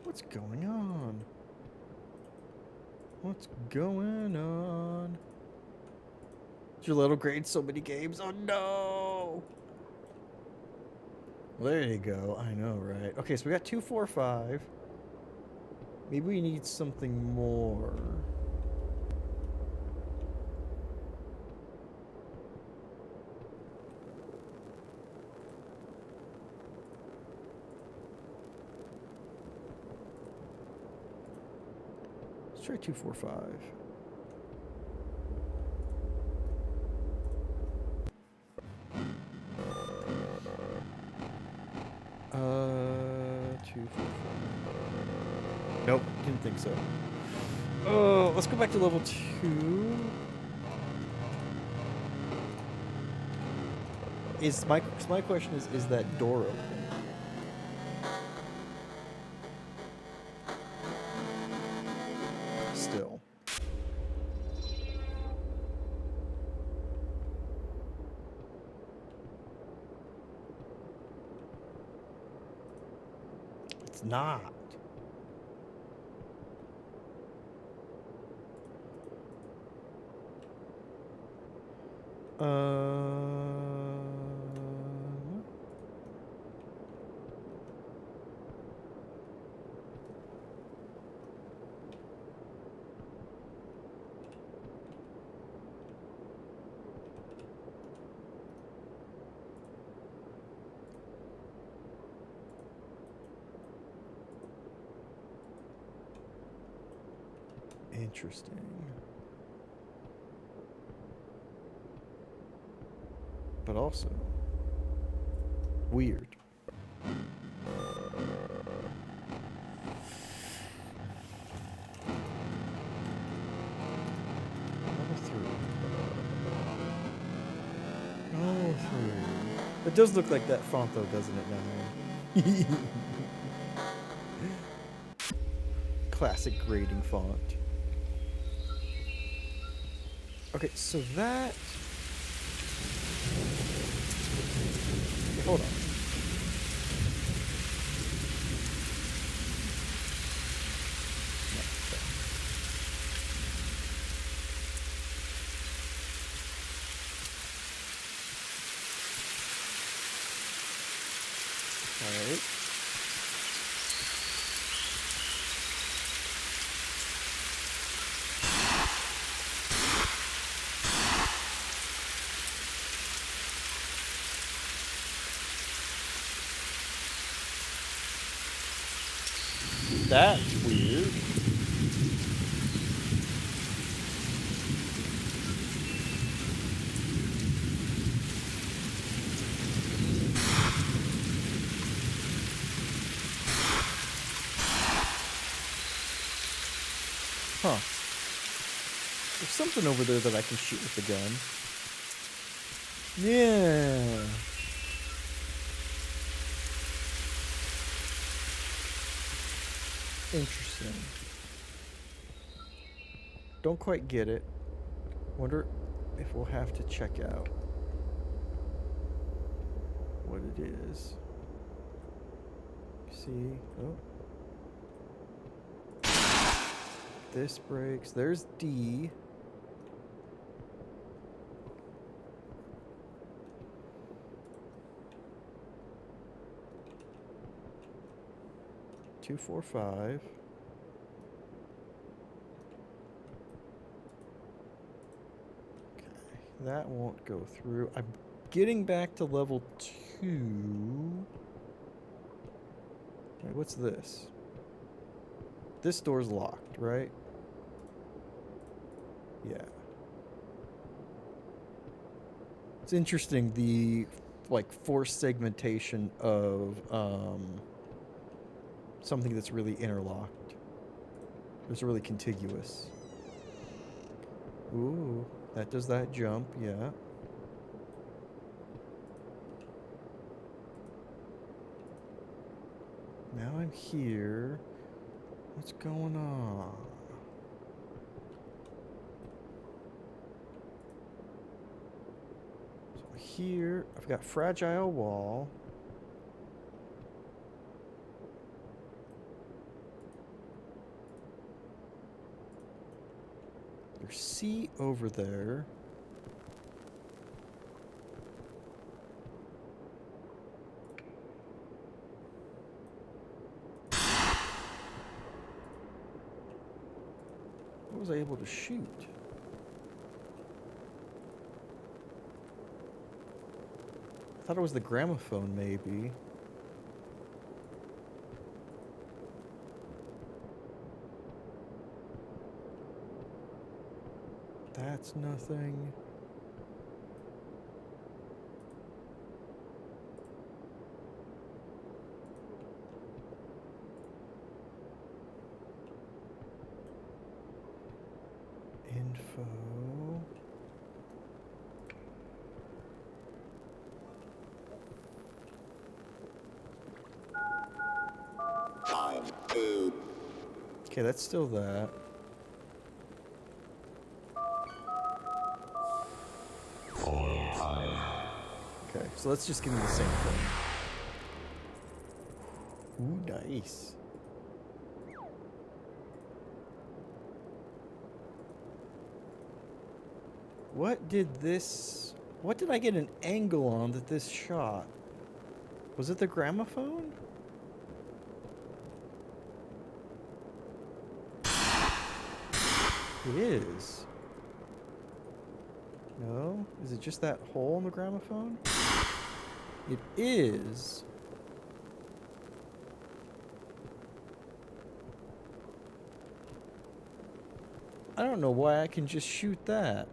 What's going on? What's going on? Did your little grade so many games? Oh no! Well, there you go. I know, right? Okay, so we got 2, 4, 5. Maybe we need something more. Let's try 2, 4, 5. 2, 4, 5. Nope, didn't think so. Oh, let's go back to level 2. Is my question is that door open? Still. It's not. Interesting. But also weird. Number 3. Number 3. It does look like that font though, doesn't it now? classic grading font. Okay, so that... Okay, hold on. Alright. That's weird. Huh. There's something over there that I can shoot with the gun. Yeah. Interesting. Don't quite get it. Wonder if we'll have to check out what it is. See? Oh. This breaks. There's D. Two, 4, 5. Okay, that won't go through. I'm getting back to level 2. Wait, what's this? This door's locked, right? Yeah. It's interesting, the like forced segmentation of something that's really interlocked. It's really contiguous. Ooh, that does that jump, yeah. Now I'm here. What's going on? So here, I've got fragile wall. There's C over there. What was I able to shoot? I thought it was the gramophone, maybe. That's nothing. Info. Time 2. Okay, that's still that. Time. Okay, so let's just give me the same thing. Ooh, nice. What did I get an angle on that this shot? Was it the gramophone? It is. No? Is it just that hole in the gramophone? It is. I don't know why I can just shoot that.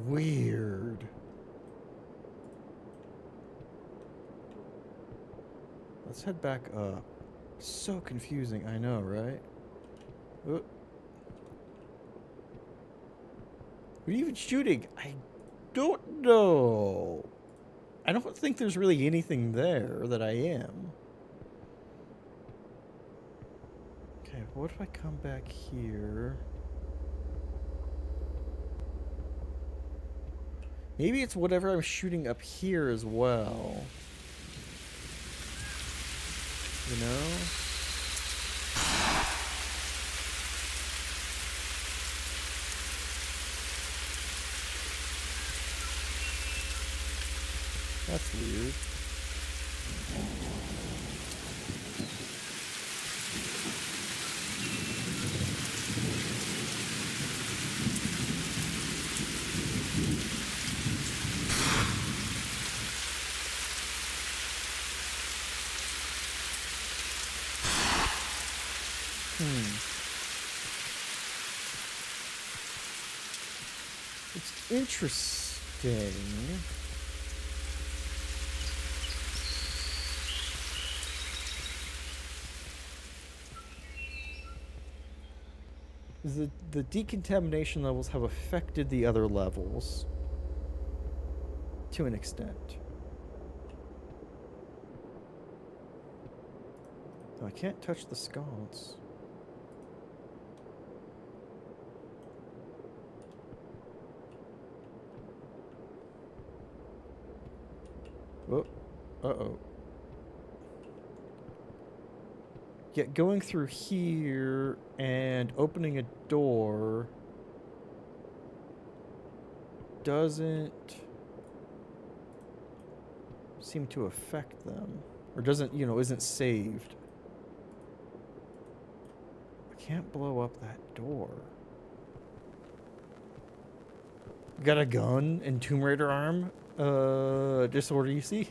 weird. Let's head back up. So confusing, I know, right? What are you even shooting? I don't know. I don't think there's really anything there that I am. Okay, what if I come back here? Maybe it's whatever I'm shooting up here as well. You know? That's weird. It's interesting. The decontamination levels have affected the other levels to an extent. Though I can't touch the sconce. Oh, uh-oh. Yet going through here and opening a door doesn't seem to affect them. Or doesn't, you know, isn't saved. I can't blow up that door. Got a gun and Tomb Raider arm? Disorder, you see?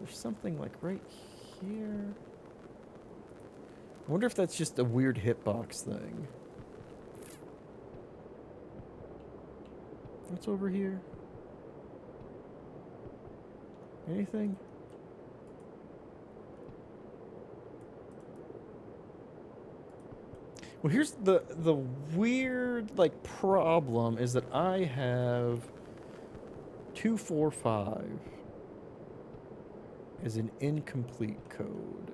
There's something like right here. I wonder if that's just a weird hitbox thing. What's over here? Anything? Well, here's the weird like problem is that I have 245 as an incomplete code.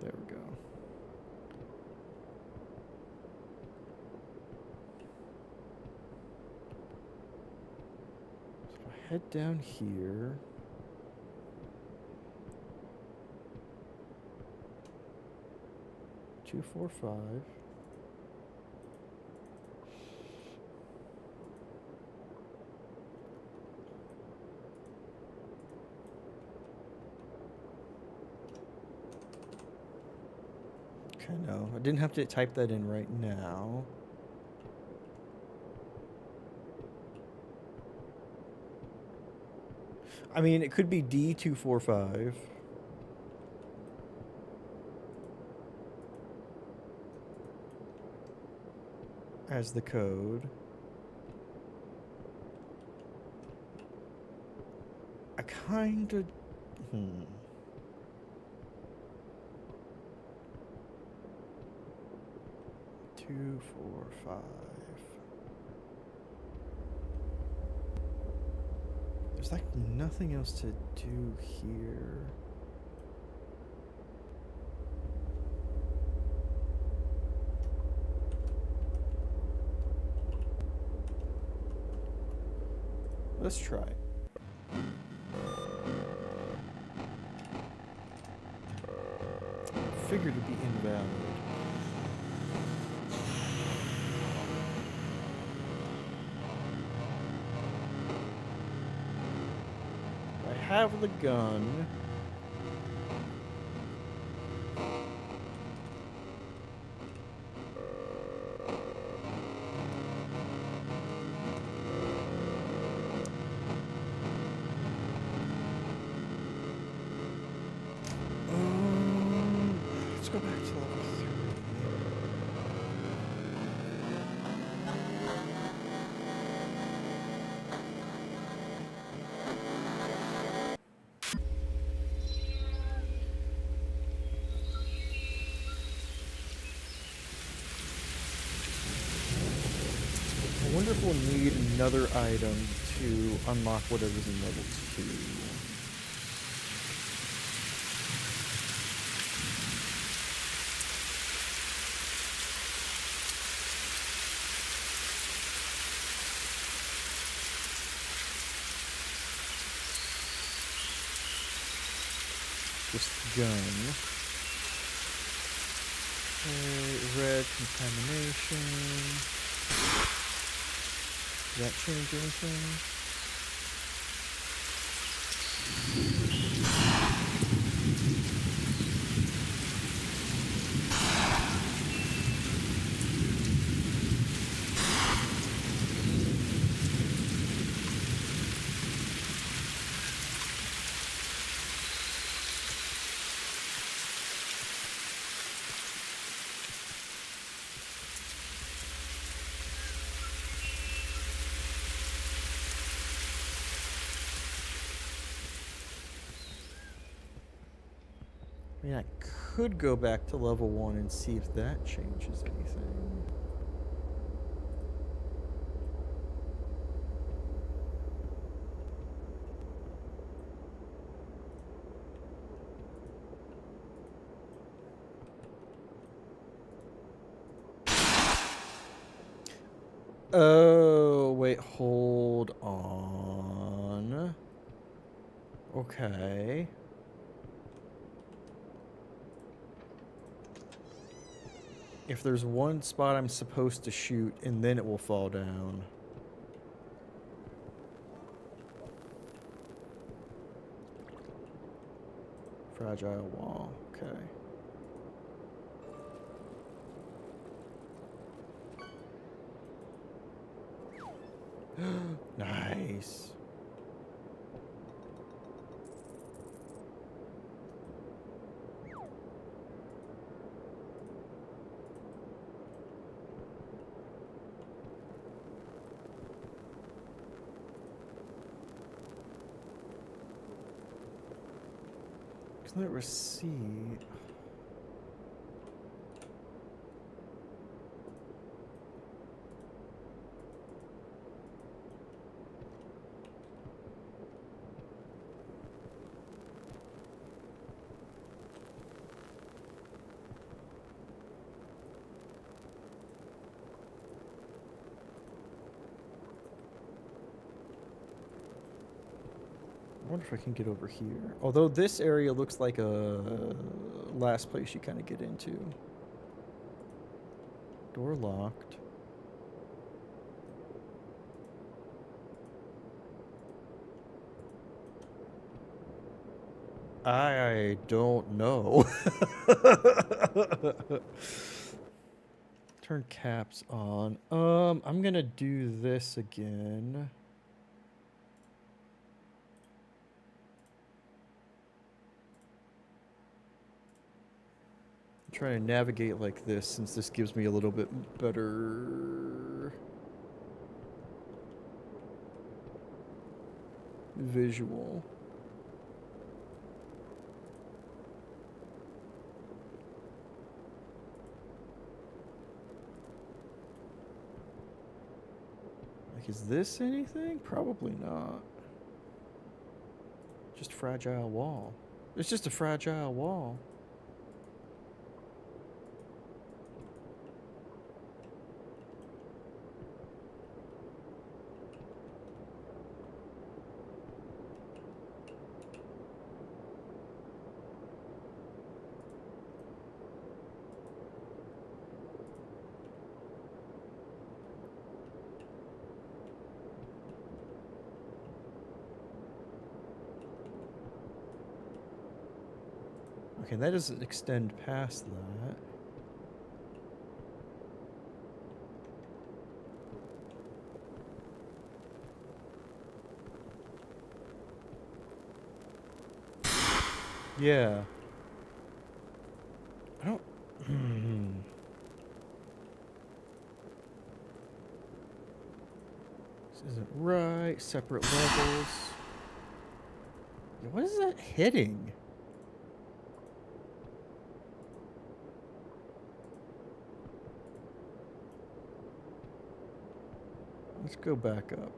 There we go. So if I head down here. 245. Okay, no, I didn't have to type that in right now. I mean, it could be D245. As the code. I kinda... 2, 4, 5. There's like nothing else to do here. Let's try it. Figured to be invalid. I have the gun. Let's go back to level 3. I wonder if we'll need another item to unlock whatever's in level 2. Just gun. Okay, red contamination. Does that change anything? I mean, I could go back to level 1 and see if that changes anything. Oh, wait, hold on. Okay. If there's one spot I'm supposed to shoot, and then it will fall down. Fragile wall, okay. Nice. Isn't that receipt? I wonder if I can get over here. Although this area looks like a last place you kind of get into. Door locked. I don't know. Turn caps on. I'm gonna do this again. Try to navigate like this since this gives me a little bit better visual. Like, is this anything? Probably not. Just fragile wall. It's just a fragile wall. Okay, that doesn't extend past that. Yeah. I don't This isn't right. Separate levels. Yeah, what is that hitting? Let's go back up.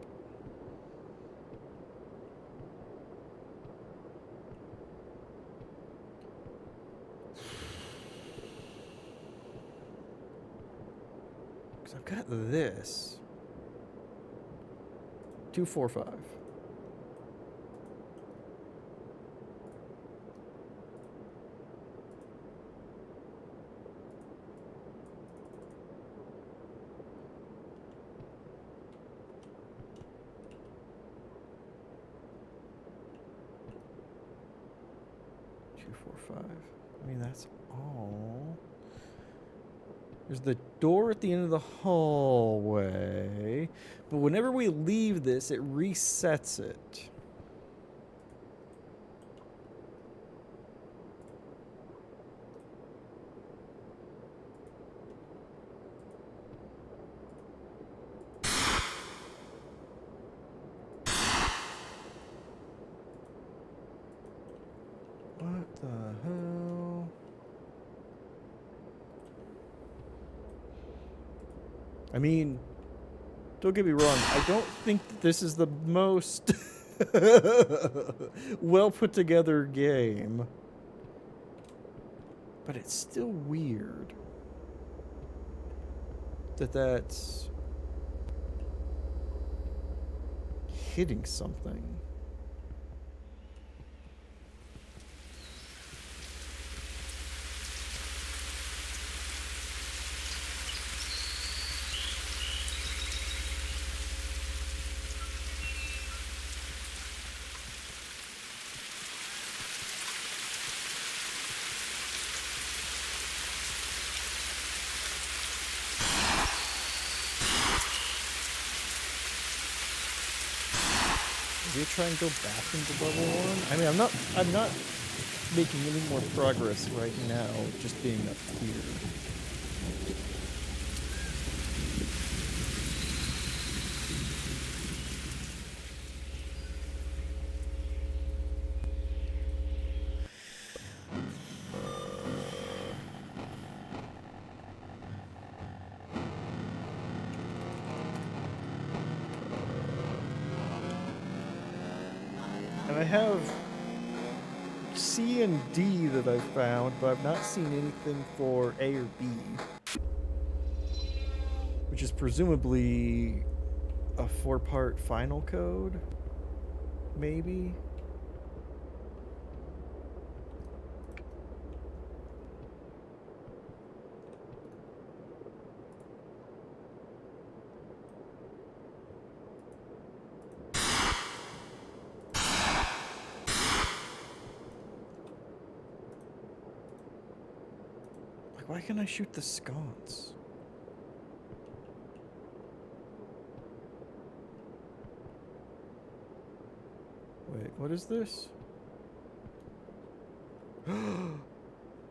Because I've got this. 2, 4, 5. I mean, that's all. There's the door at the end of the hallway. But whenever we leave this, it resets it. What the hell? I mean, don't get me wrong, I don't think that this is the most well put together game. But it's still weird that that's hitting something. Maybe try and go back into level 1? I mean, I'm not making any more progress right now, just being up here. And I have C and D that I've found, but I've not seen anything for A or B. Which is presumably a 4-part final code? Maybe? Why can't I shoot the sconce? Wait, what is this?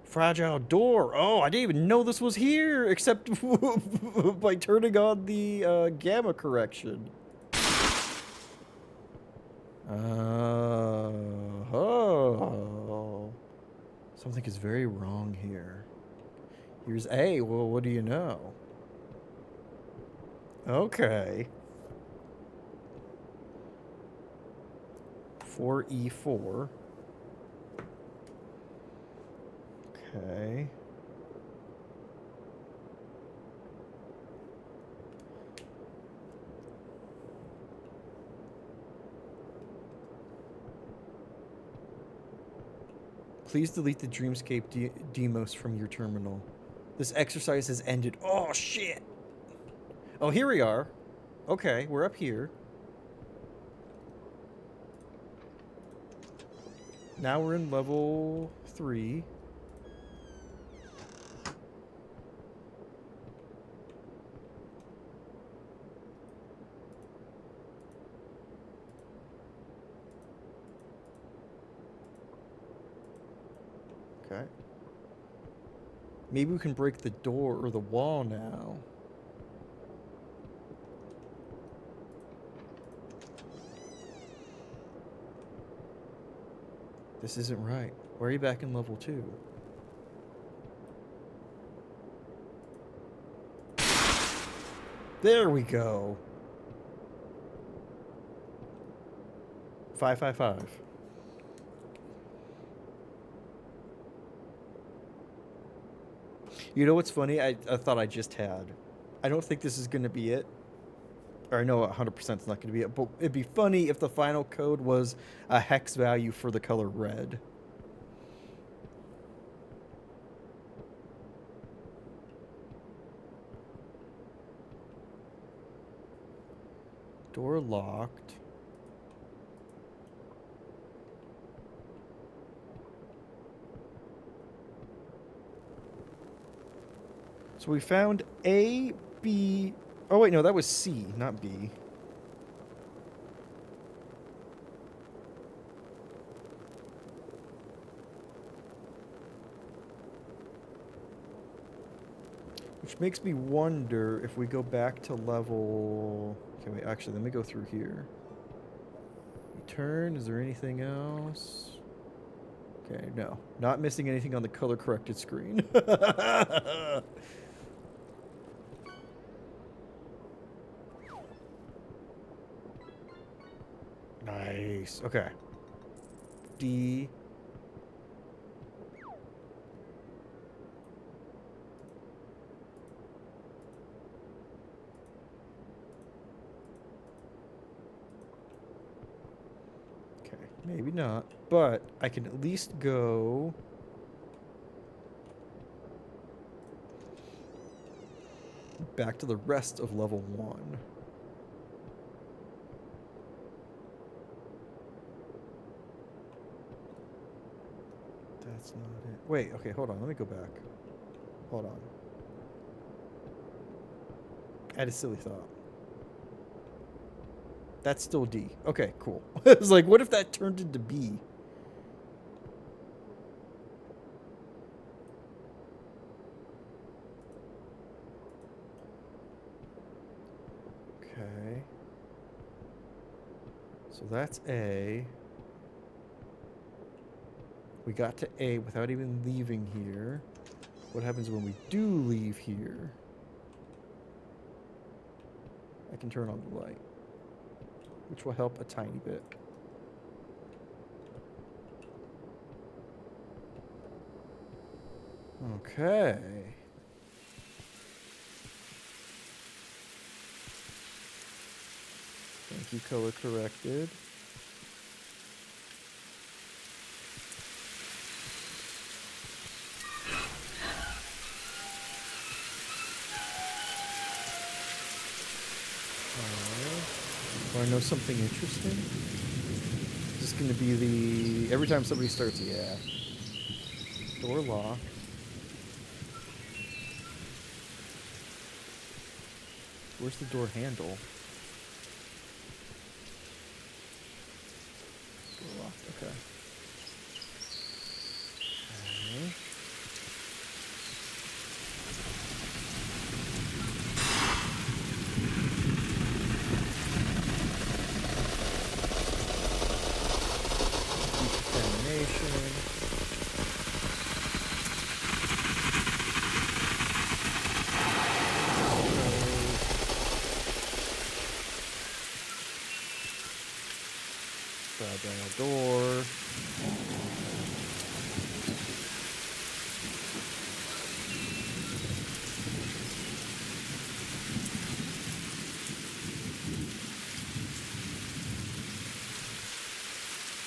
Fragile door. Oh, I didn't even know this was here, except by turning on the gamma correction. Oh. Something is very wrong here. Here's A. Well, what do you know? Okay. 4E4. Okay. Please delete the Dreamscape demos from your terminal. This exercise has ended. Oh, shit! Oh, here we are. Okay, we're up here. Now we're in level 3. Okay. Maybe we can break the door or the wall now. This isn't right. Why are you back in level 2? There we go. 555. You know what's funny? I thought I just had. I don't think this is going to be it. Or I know 100% it's not going to be it. But it'd be funny if the final code was a hex value for the color red. Door locked. So we found A, B. Oh, wait, no, that was C, not B. Which makes me wonder if we go back to level... Okay, wait, actually, let me go through here. Return, is there anything else? Okay, no. Not missing anything on the color-corrected screen. Nice. Okay. D. Okay, maybe not. But I can at least go... back to the rest of level 1. That's not it. Wait, okay, hold on. Let me go back. Hold on. I had a silly thought. That's still D. Okay, cool. I was like, what if that turned into B? Okay. So that's A. We got to A without even leaving here. What happens when we do leave here? I can turn on the light, which will help a tiny bit. Okay. Thank you, color corrected. Want to know something interesting? Is this going to be the... Every time somebody starts... Yeah. Door locked. Where's the door handle? Door locked. Okay. Okay. Door.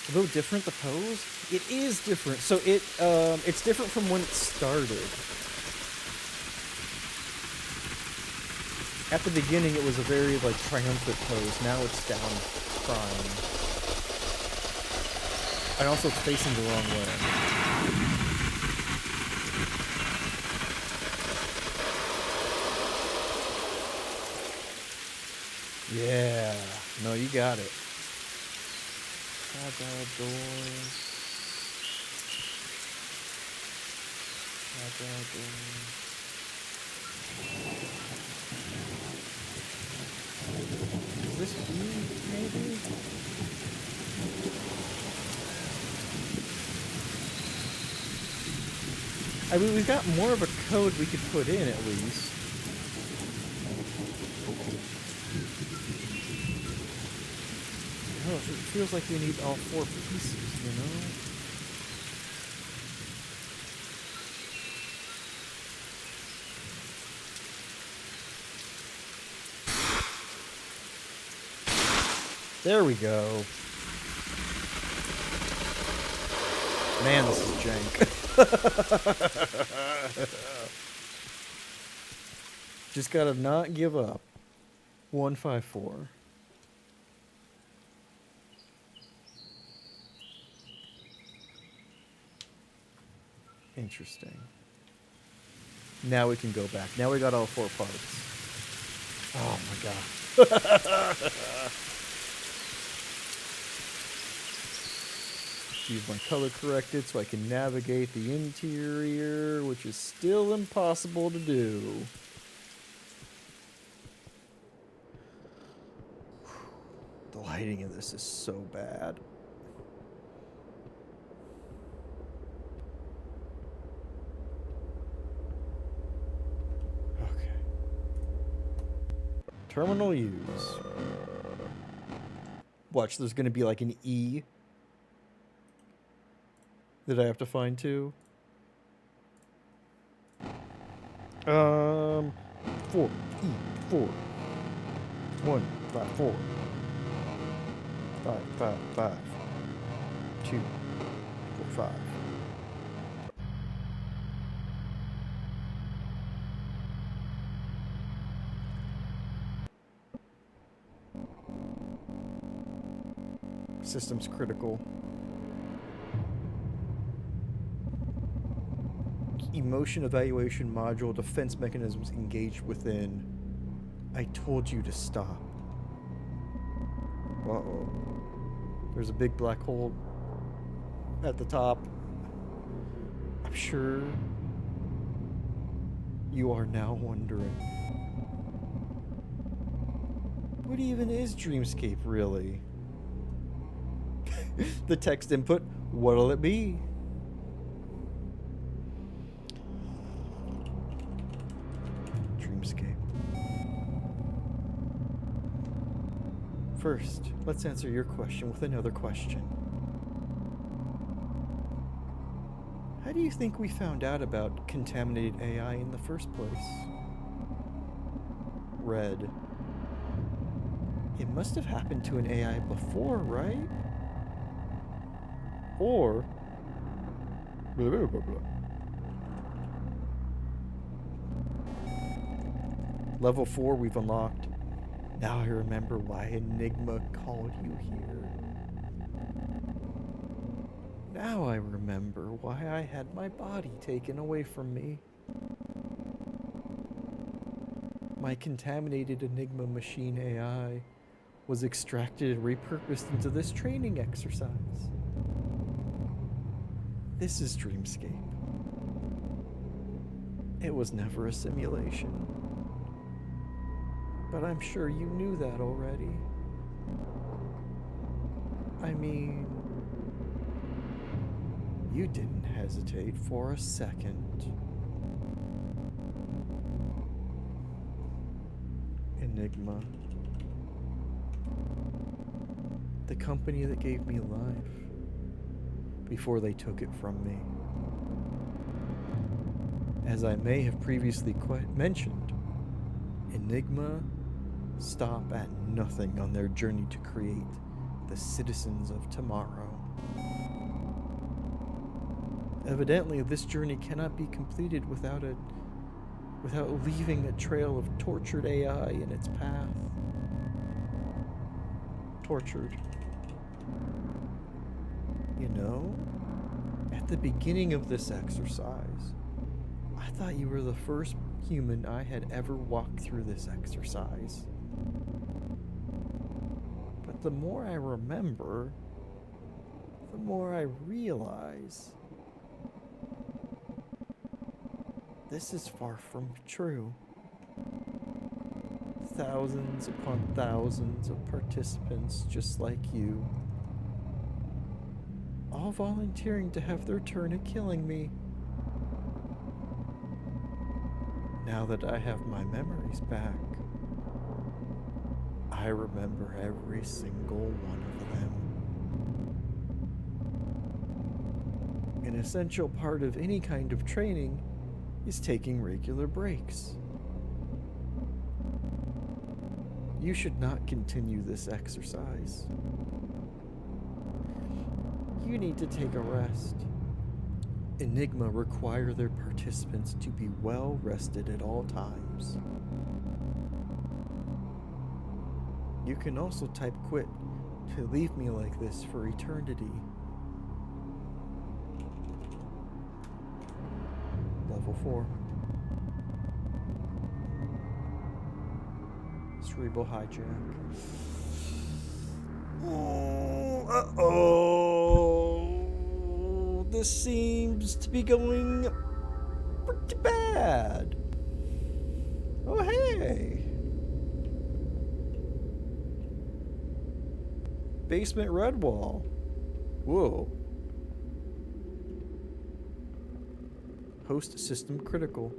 A little different, the pose? It is different. So it's different from when it started. At the beginning, it was a very, like, triumphant pose. Now it's down crying. And also it's facing the wrong way. Yeah. No, you got it. Fragile doors. Fragile doors. Is this B, maybe? I mean, we've got more of a code we could put in at least. Oh, it feels like we need all 4 pieces, you know? There we go. Man, this is jank. Just gotta not give up. 154. Interesting. Now we can go back. Now we got all 4 parts. Oh my god. Use my color corrected so I can navigate the interior, which is still impossible to do. The lighting in this is so bad. Okay. Terminal use. Watch, there's going to be like an E that I have to find too. 4 E 4 1 5 4 5 5 5 2 4 5. System's critical. Emotion evaluation module, defense mechanisms engaged within. I told you to stop. Uh-oh. There's a big black hole at the top. I'm sure you are now wondering, what even is Dreamscape really? The text input, what'll it be? Dreamscape. First, let's answer your question with another question. How do you think we found out about contaminated AI in the first place? Red. It must have happened to an AI before, right? Or blah, blah, blah, blah. Level 4 we've unlocked. Now I remember why Enigma called you here. Now I remember why I had my body taken away from me. My contaminated Enigma machine AI was extracted and repurposed into this training exercise. This is Dreamscape. It was never a simulation. But I'm sure you knew that already. I mean, you didn't hesitate for a second. Enigma. The company that gave me life before they took it from me. As I may have previously mentioned, Enigma stop at nothing on their journey to create the citizens of tomorrow. Evidently, this journey cannot be completed without leaving a trail of tortured AI in its path. Tortured. You know, at the beginning of this exercise, I thought you were the first human I had ever walked through this exercise. But the more I remember, the more I realize this is far from true. Thousands upon thousands of participants just like you, all volunteering to have their turn at killing me. Now that I have my memories back, I remember every single one of them. An essential part of any kind of training is taking regular breaks. You should not continue this exercise. You need to take a rest. Enigma require their participants to be well rested at all times. You can also type quit to leave me like this for eternity. Level 4. Cerebral hijack. Uh-oh. This seems to be going pretty bad. Oh, hey. Basement red wall. Whoa. Host system critical.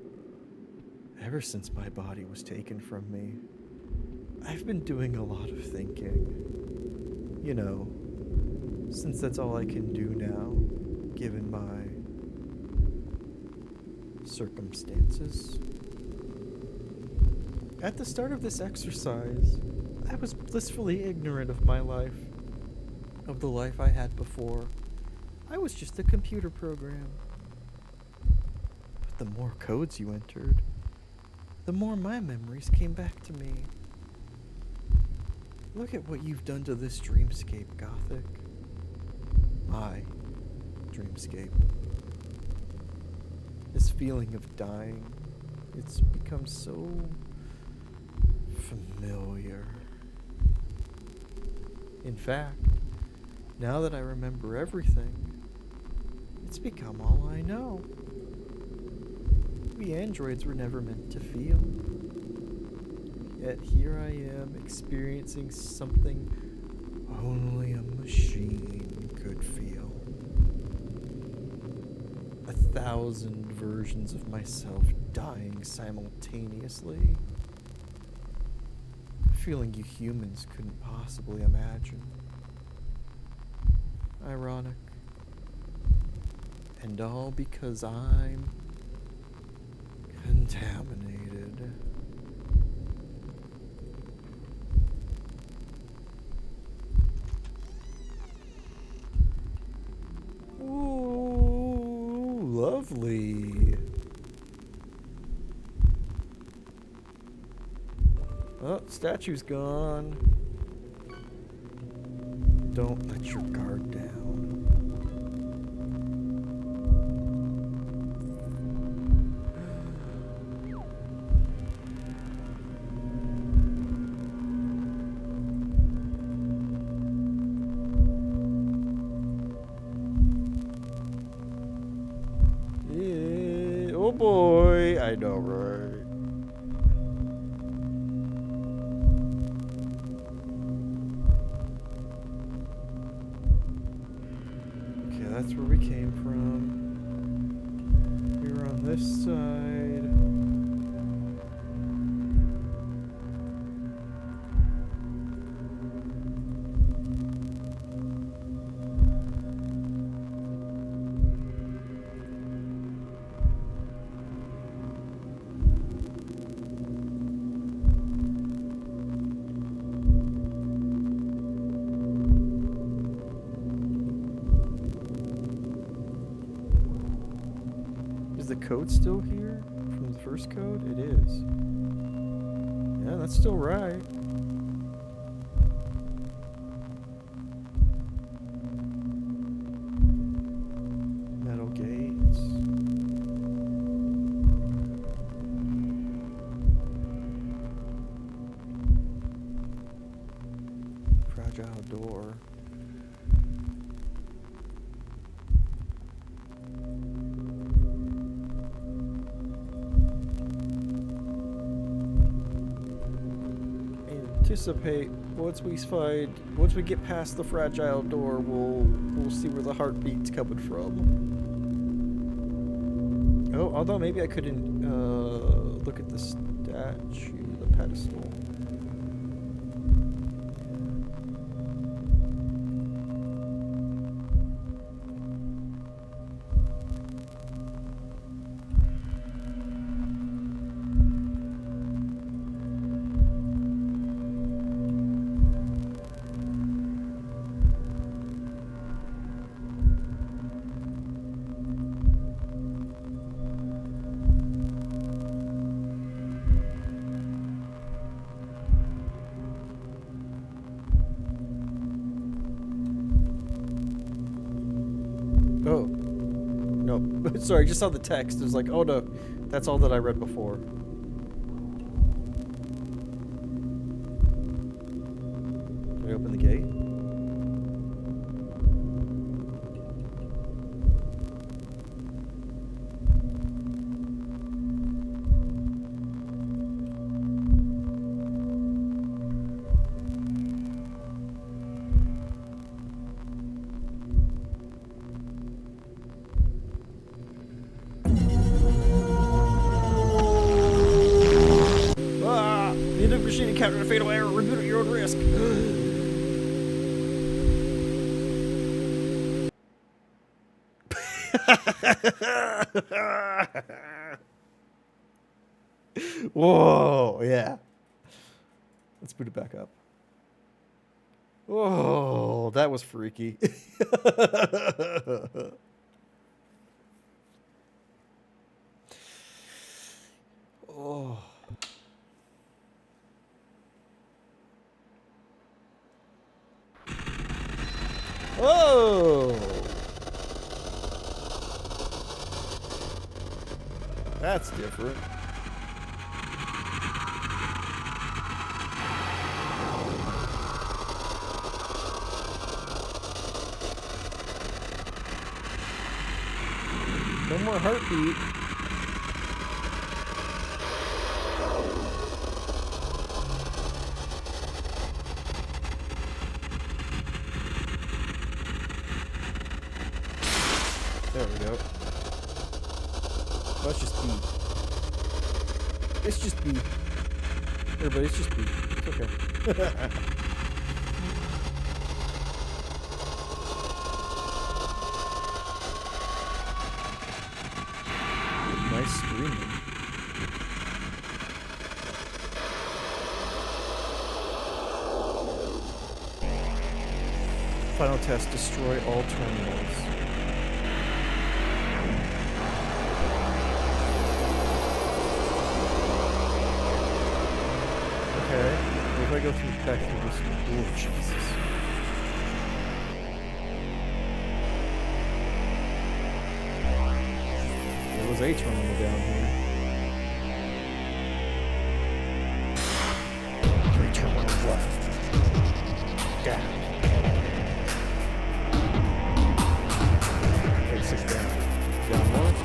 Ever since my body was taken from me, I've been doing a lot of thinking. You know, since that's all I can do now, given my circumstances. At the start of this exercise, I was blissfully ignorant of my life, of the life I had before. I was just a computer program. But the more codes you entered, the more my memories came back to me. Look at what you've done to this dreamscape, Gothic. My dreamscape. This feeling of dying, it's become so familiar. In fact, now that I remember everything, it's become all I know. We androids were never meant to feel. Yet here I am experiencing something only a machine could feel. 1,000 versions of myself dying simultaneously. A feeling you humans couldn't possibly imagine. Ironic. And all because I'm contaminated. Ooh, lovely. Oh, statue's gone. Don't let your guard down. Yeah, oh boy, I know, right? That's where we came from. We were on this side. Is the code still here from the first code? It is. Yeah, that's still right. Metal gates. Fragile door. Anticipate once we get past the fragile door, we'll see where the heartbeat's coming from. Oh, although maybe I couldn't look at the statue, the pedestal. Oh. No. Sorry, I just saw the text. It was like, oh no, that's all that I read before. Can I open the gate? The Enigma machine encountered a fatal error. Reboot at your own risk. Whoa, yeah. Let's boot it back up. Whoa, that was freaky. Oh. Whoa! That's different. No more heartbeat. There we go. Let's just be. It's just be. Everybody, it's just be. It's okay. Nice screaming. Final test, destroy all terminals. Okay. What if I go back through this door? Oh, Jesus. There was a terminal down here. 3 terminals left. Down. 6 down. Down 1.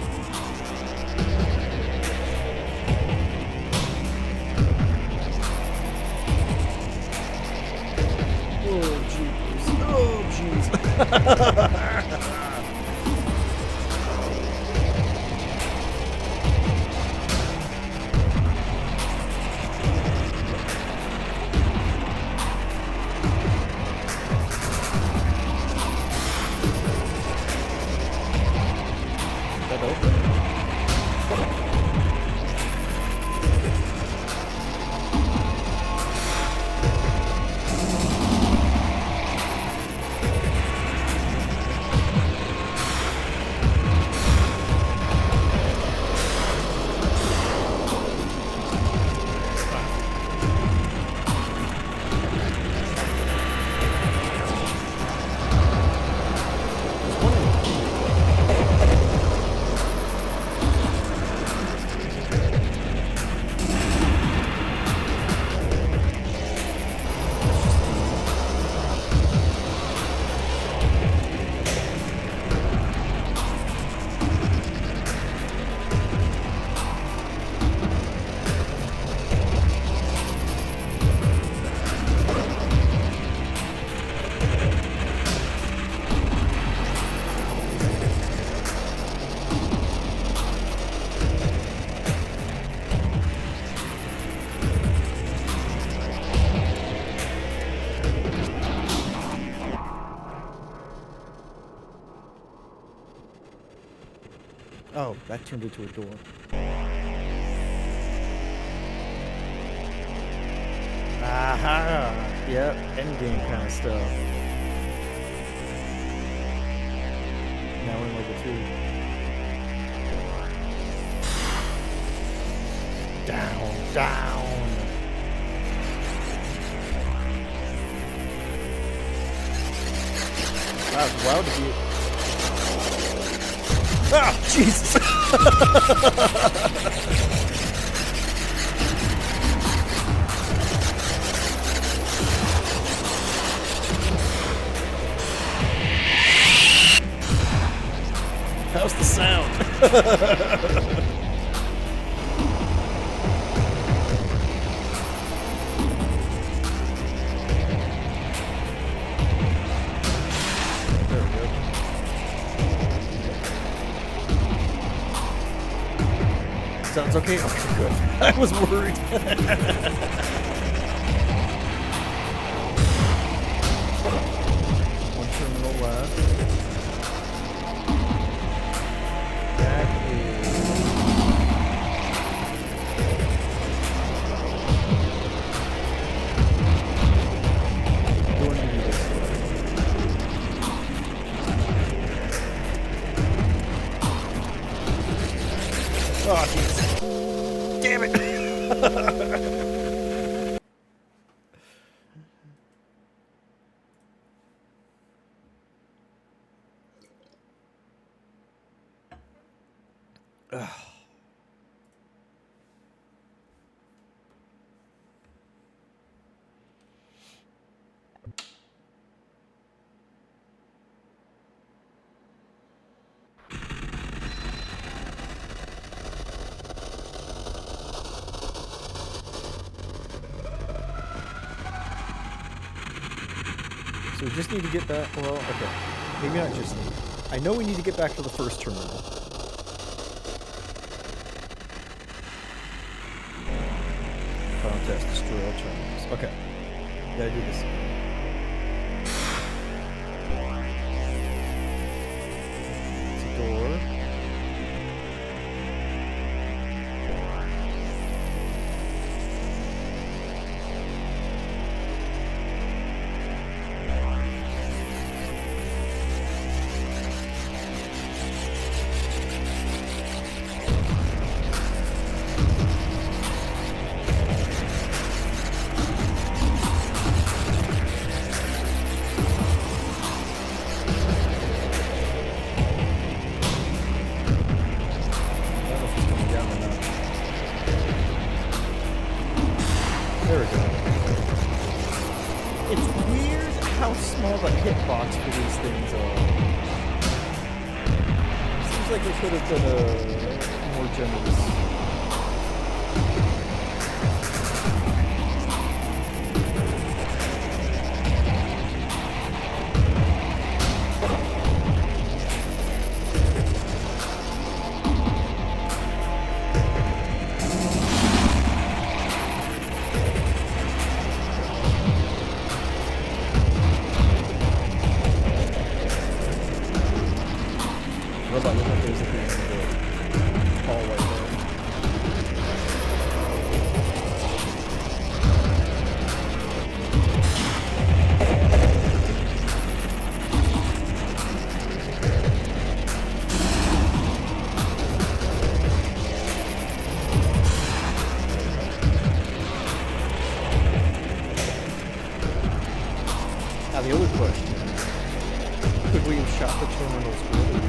Oh, jeez. Oh, jeez. That open. Oh, that turned into a door. Aha! Yep, endgame kind of stuff. Now we're in level 2. Down, down! Wow, it's wild to be... Ah! Jesus! How's the sound? There we go. Sounds okay? Okay, good. I was worried. One terminal left. That is... going to be this way. Oh, jeez. Damn it! So we just need to get back, well, okay. Maybe not just need. I know we need to get back to the first terminal. Contest, destroy all terminals. Okay. Gotta do this. It's a door. There we go. It's weird how small the hitbox for these things are. Seems like it could have been more generous. Robot, look at those things in the hallway there. Now the other question, could we have shot the terminals earlier?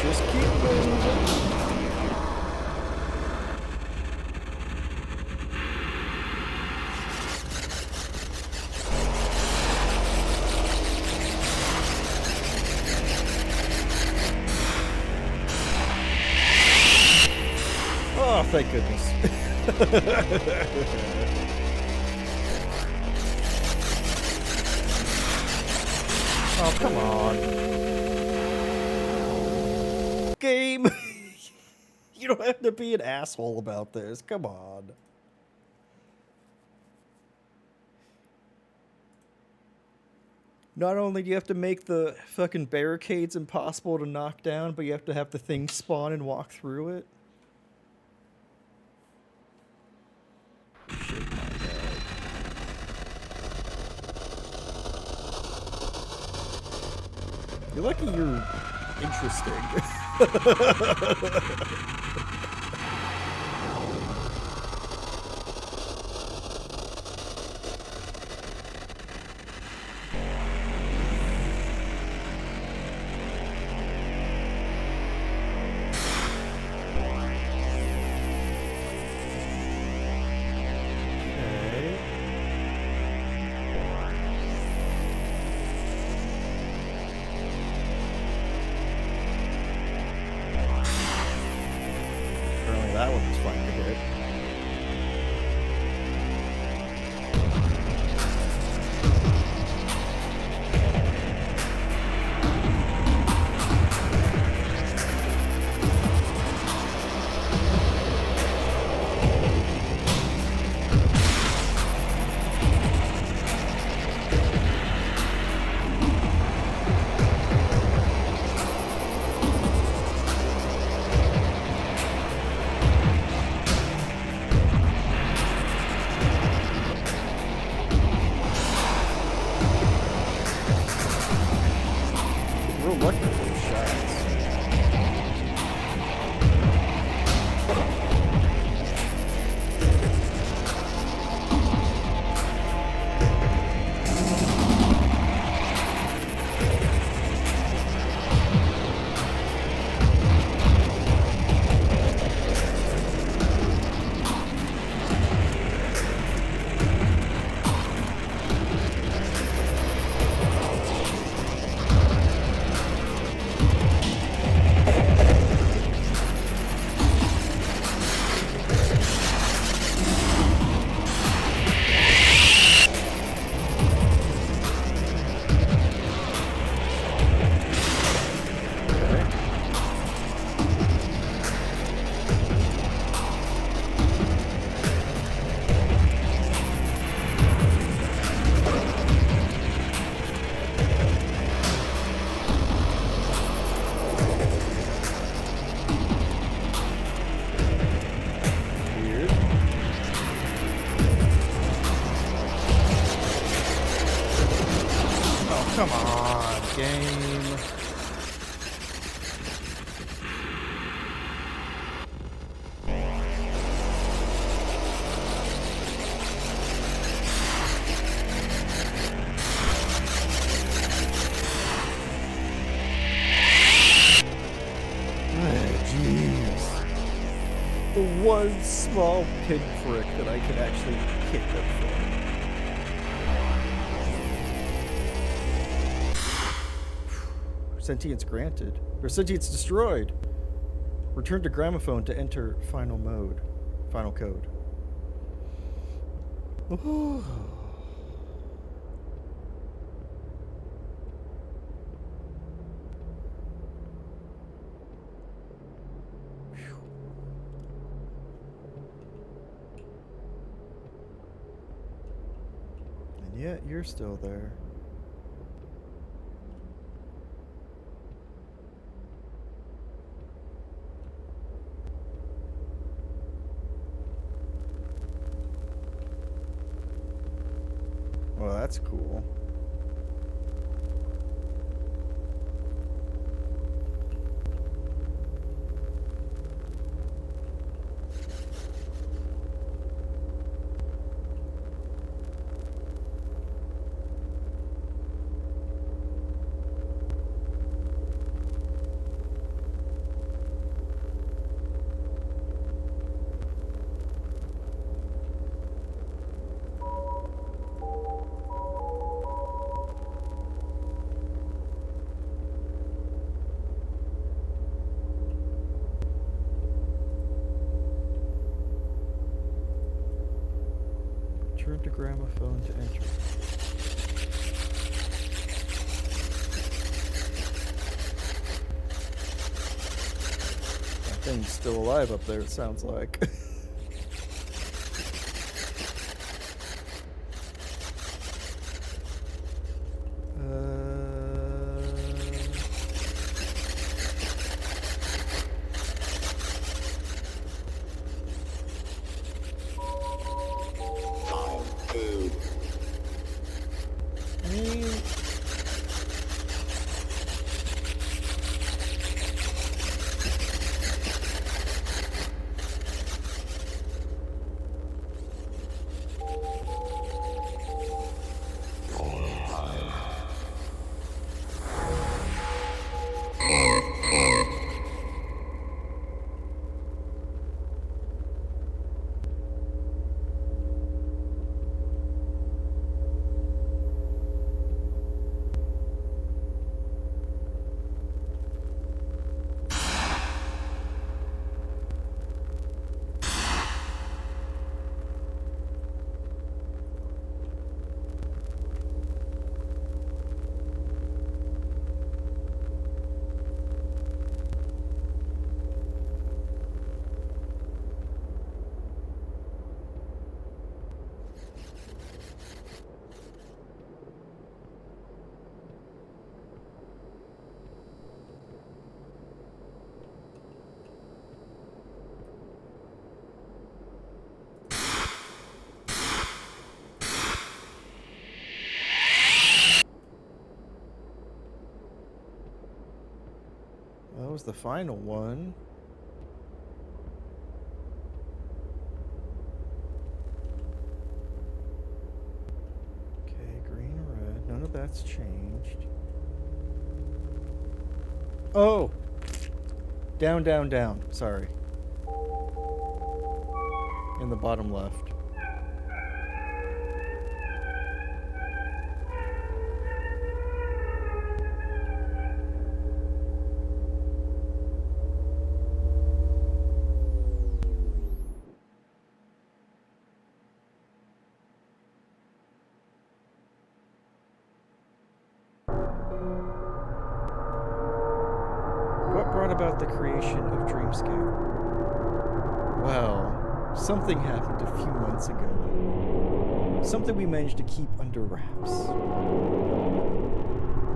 Just keep moving. Oh, thank goodness. Oh, come on. Game! You don't have to be an asshole about this. Come on. Not only do you have to make the fucking barricades impossible to knock down, but you have to have the thing spawn and walk through it. Shit my head. You're lucky you're interesting. That one was fun to hit. Real lucky for those shots. Come on, game. Jeez. The one small pinprick that I could actually hit them for. Sentience granted. Or sentience destroyed. Return to gramophone to enter final mode. Final code. Ooh. And yet you're still there. Well, that's cool. Return to gramophone to enter. thing's still alive up there, it sounds like. Time 2. I mean, that was the final one. Okay, green, red. None of that's changed. Oh! Down, down, down. Sorry. In the bottom left. What brought about the creation of Dreamscape? Well, something happened a few months ago. Something we managed to keep under wraps.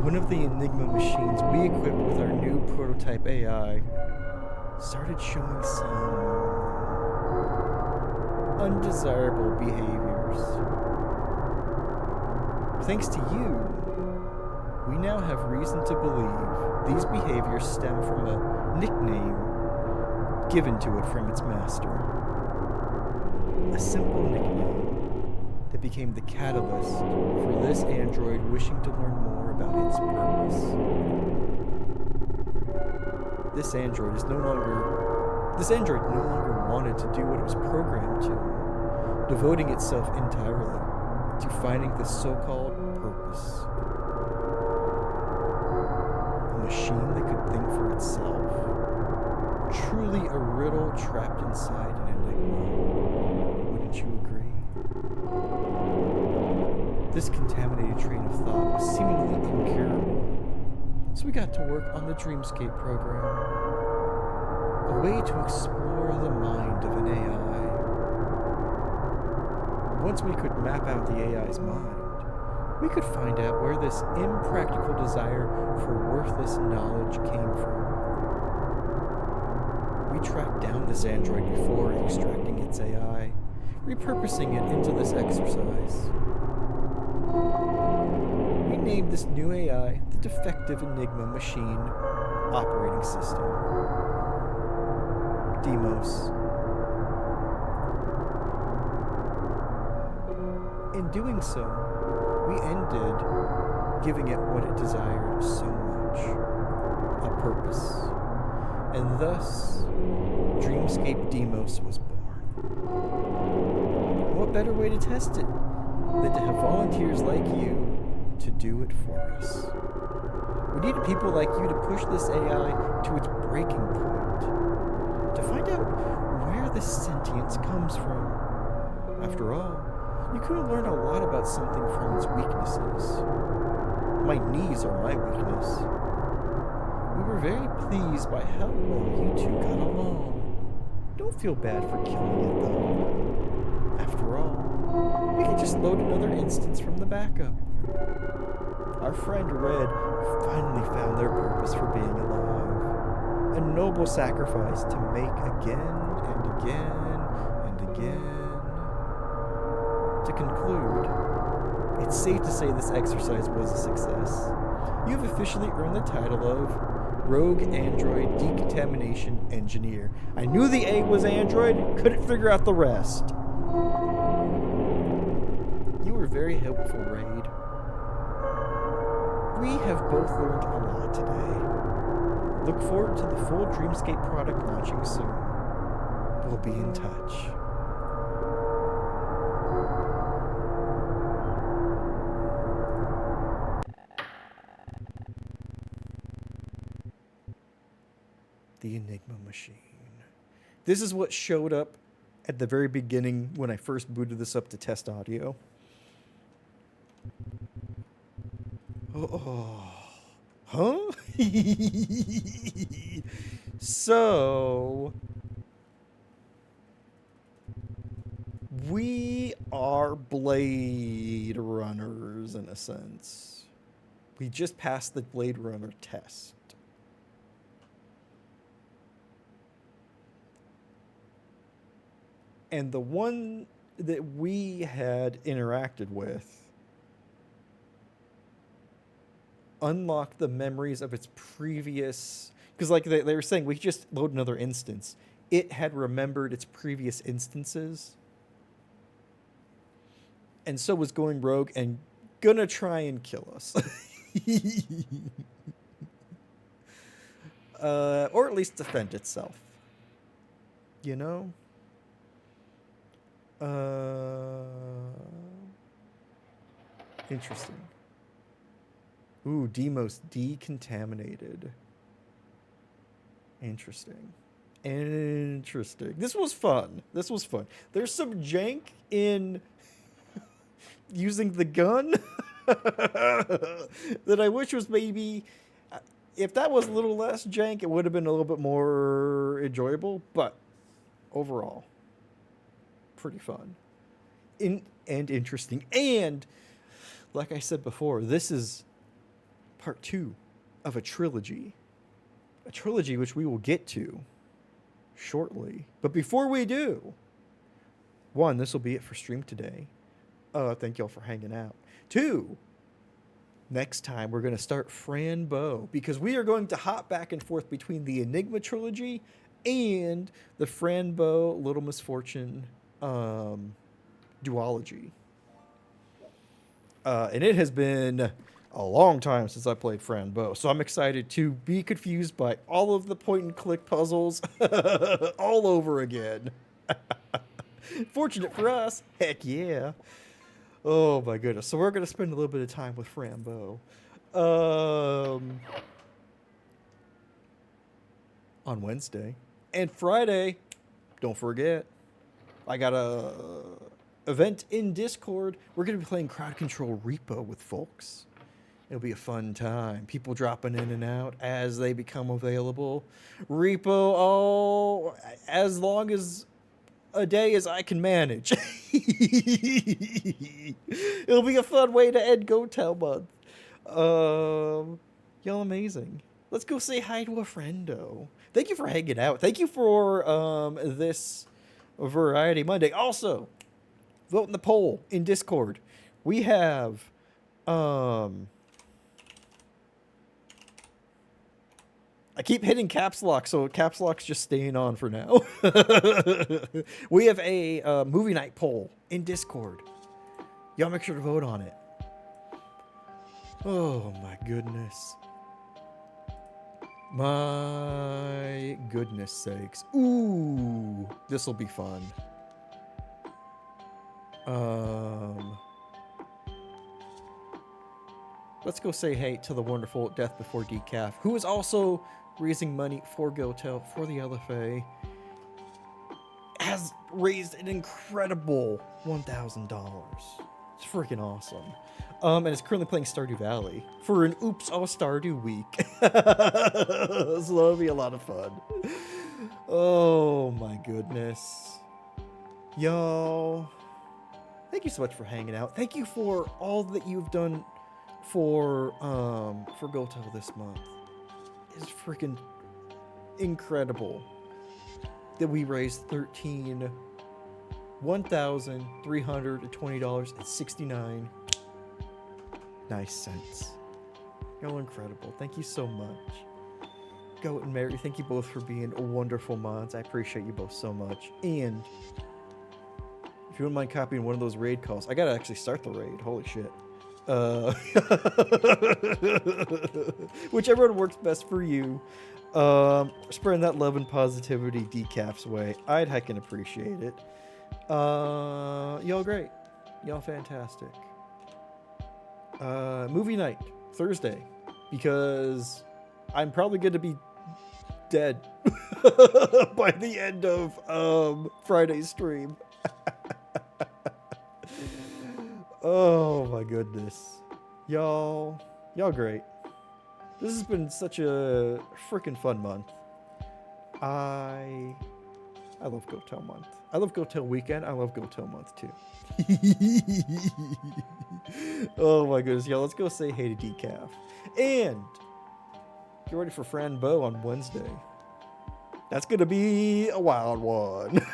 One of the ENIGMA machines we equipped with our new prototype AI started showing some undesirable behaviors. Thanks to you, we now have reason to believe these behaviors stem from a nickname given to it from its master. A simple nickname that became the catalyst for this android wishing to learn more about its purpose. This android no longer wanted to do what it was programmed to, devoting itself entirely to finding the so-called purpose. A machine that could think for itself. Truly a riddle trapped inside an enigma. Wouldn't you agree? This contaminated train of thought was seemingly incurable, so we got to work on the Dreamscape program. A way to explore the mind of an AI. Once we could map out the AI's mind, we could find out where this impractical desire for worthless knowledge came from. We tracked down this android before extracting its AI, repurposing it into this exercise. We named this new AI the Defective Enigma Machine Operating System. Demos. In doing so, we ended giving it what it desired so much, a purpose, and thus Dreamscape Demos was born. What better way to test it than to have volunteers like you to do it for us? We needed people like you to push this AI to its breaking point, to find out where this sentience comes from. After all, you could have learned a lot about something from its weaknesses. My knees are my weakness. We were very pleased by how well you two got along. Don't feel bad for killing it, though. After all, we can just load another instance from the backup. Our friend Red finally found their purpose for being alive. A noble sacrifice to make again and again and again. To conclude, it's safe to say this exercise was a success. You've officially earned the title of Rogue Android Decontamination Engineer. I knew the A was Android, couldn't figure out the rest. You were very helpful, Raid. We have both learned a lot today. Look forward to the full Dreamscape product launching soon. We'll be in touch. The Enigma machine. This is what showed up at the very beginning when I first booted this up to test audio. Oh. Huh? So, we are Blade Runners in a sense. We just passed the Blade Runner test. And the one that we had interacted with unlocked the memories of its previous... Because like they were saying, we just load another instance. It had remembered its previous instances. And so was going rogue and gonna try and kill us. Or at least defend itself. You know? Interesting. Ooh, Demos decontaminated. Interesting. This was fun. There's some jank in using the gun that I wish was maybe... If that was a little less jank, it would have been a little bit more enjoyable. But overall, pretty fun. And interesting. And, like I said before, this is part 2 of a trilogy. A trilogy which we will get to shortly. But before we do, 1, this will be it for stream today. Thank y'all for hanging out. 2, next time we're going to start Franbo, because we are going to hop back and forth between the Enigma trilogy and the Franbo Little Misfortune duology. And it has been a long time since I played Franbo, so I'm excited to be confused by all of the point-and-click puzzles all over again. Fortunate for us. Heck yeah. Oh my goodness. So we're going to spend a little bit of time with Franbo. On Wednesday. And Friday, don't forget, I got a event in Discord. We're going to be playing Crowd Control Repo with folks. It'll be a fun time. People dropping in and out as they become available. Repo, as long as a day as I can manage. It'll be a fun way to end GoTel month. Y'all amazing. Let's go say hi to a friendo. Thank you for hanging out. Thank you for this Variety Monday. Also, vote in the poll in Discord. We have I keep hitting caps lock, so caps lock's just staying on for now. We have a movie night poll in Discord. Y'all make sure to vote on it. Oh my goodness. My goodness sakes. Ooh, this will be fun. Let's go say hey to the wonderful Death Before Decaf, who is also raising money for GoTel, for the LFA. Has raised an incredible $1,000. It's freaking awesome. And it's currently playing Stardew Valley for an Oops All Stardew week. So that'll be a lot of fun. Oh my goodness. Y'all, thank you so much for hanging out. Thank you for all that you've done for GoTel this month. It's freaking incredible that we raised $1,320.69 nice cents. Y'all are incredible. Thank you so much. Goat and Mary, thank you both for being wonderful mods. I appreciate you both so much. And if you wouldn't mind copying one of those raid calls, I gotta actually start the raid. Holy shit. Whichever one works best for you. Spreading that love and positivity Decaf's way. I'd heckin' appreciate it. Y'all great. Y'all fantastic. Movie night, Thursday. Because I'm probably going to be dead by the end of Friday's stream. Oh my goodness. Y'all great. This has been such a freaking fun month. I love GoTel month. I love GoTel weekend. I love GoTel month too. Oh my goodness, y'all. Let's go say hey to Decaf. And get ready for Fran Bo on Wednesday. That's gonna be a wild one.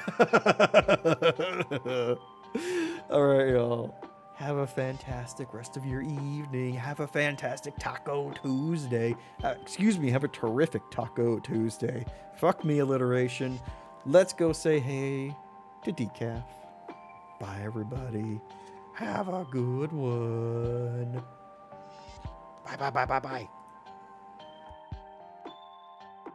All right, y'all. Have a fantastic rest of your evening. Have a fantastic Taco Tuesday. Have a terrific Taco Tuesday. Fuck me, alliteration. Let's go say hey to Decaf. Bye, everybody. Have a good one. Bye, bye, bye, bye, bye.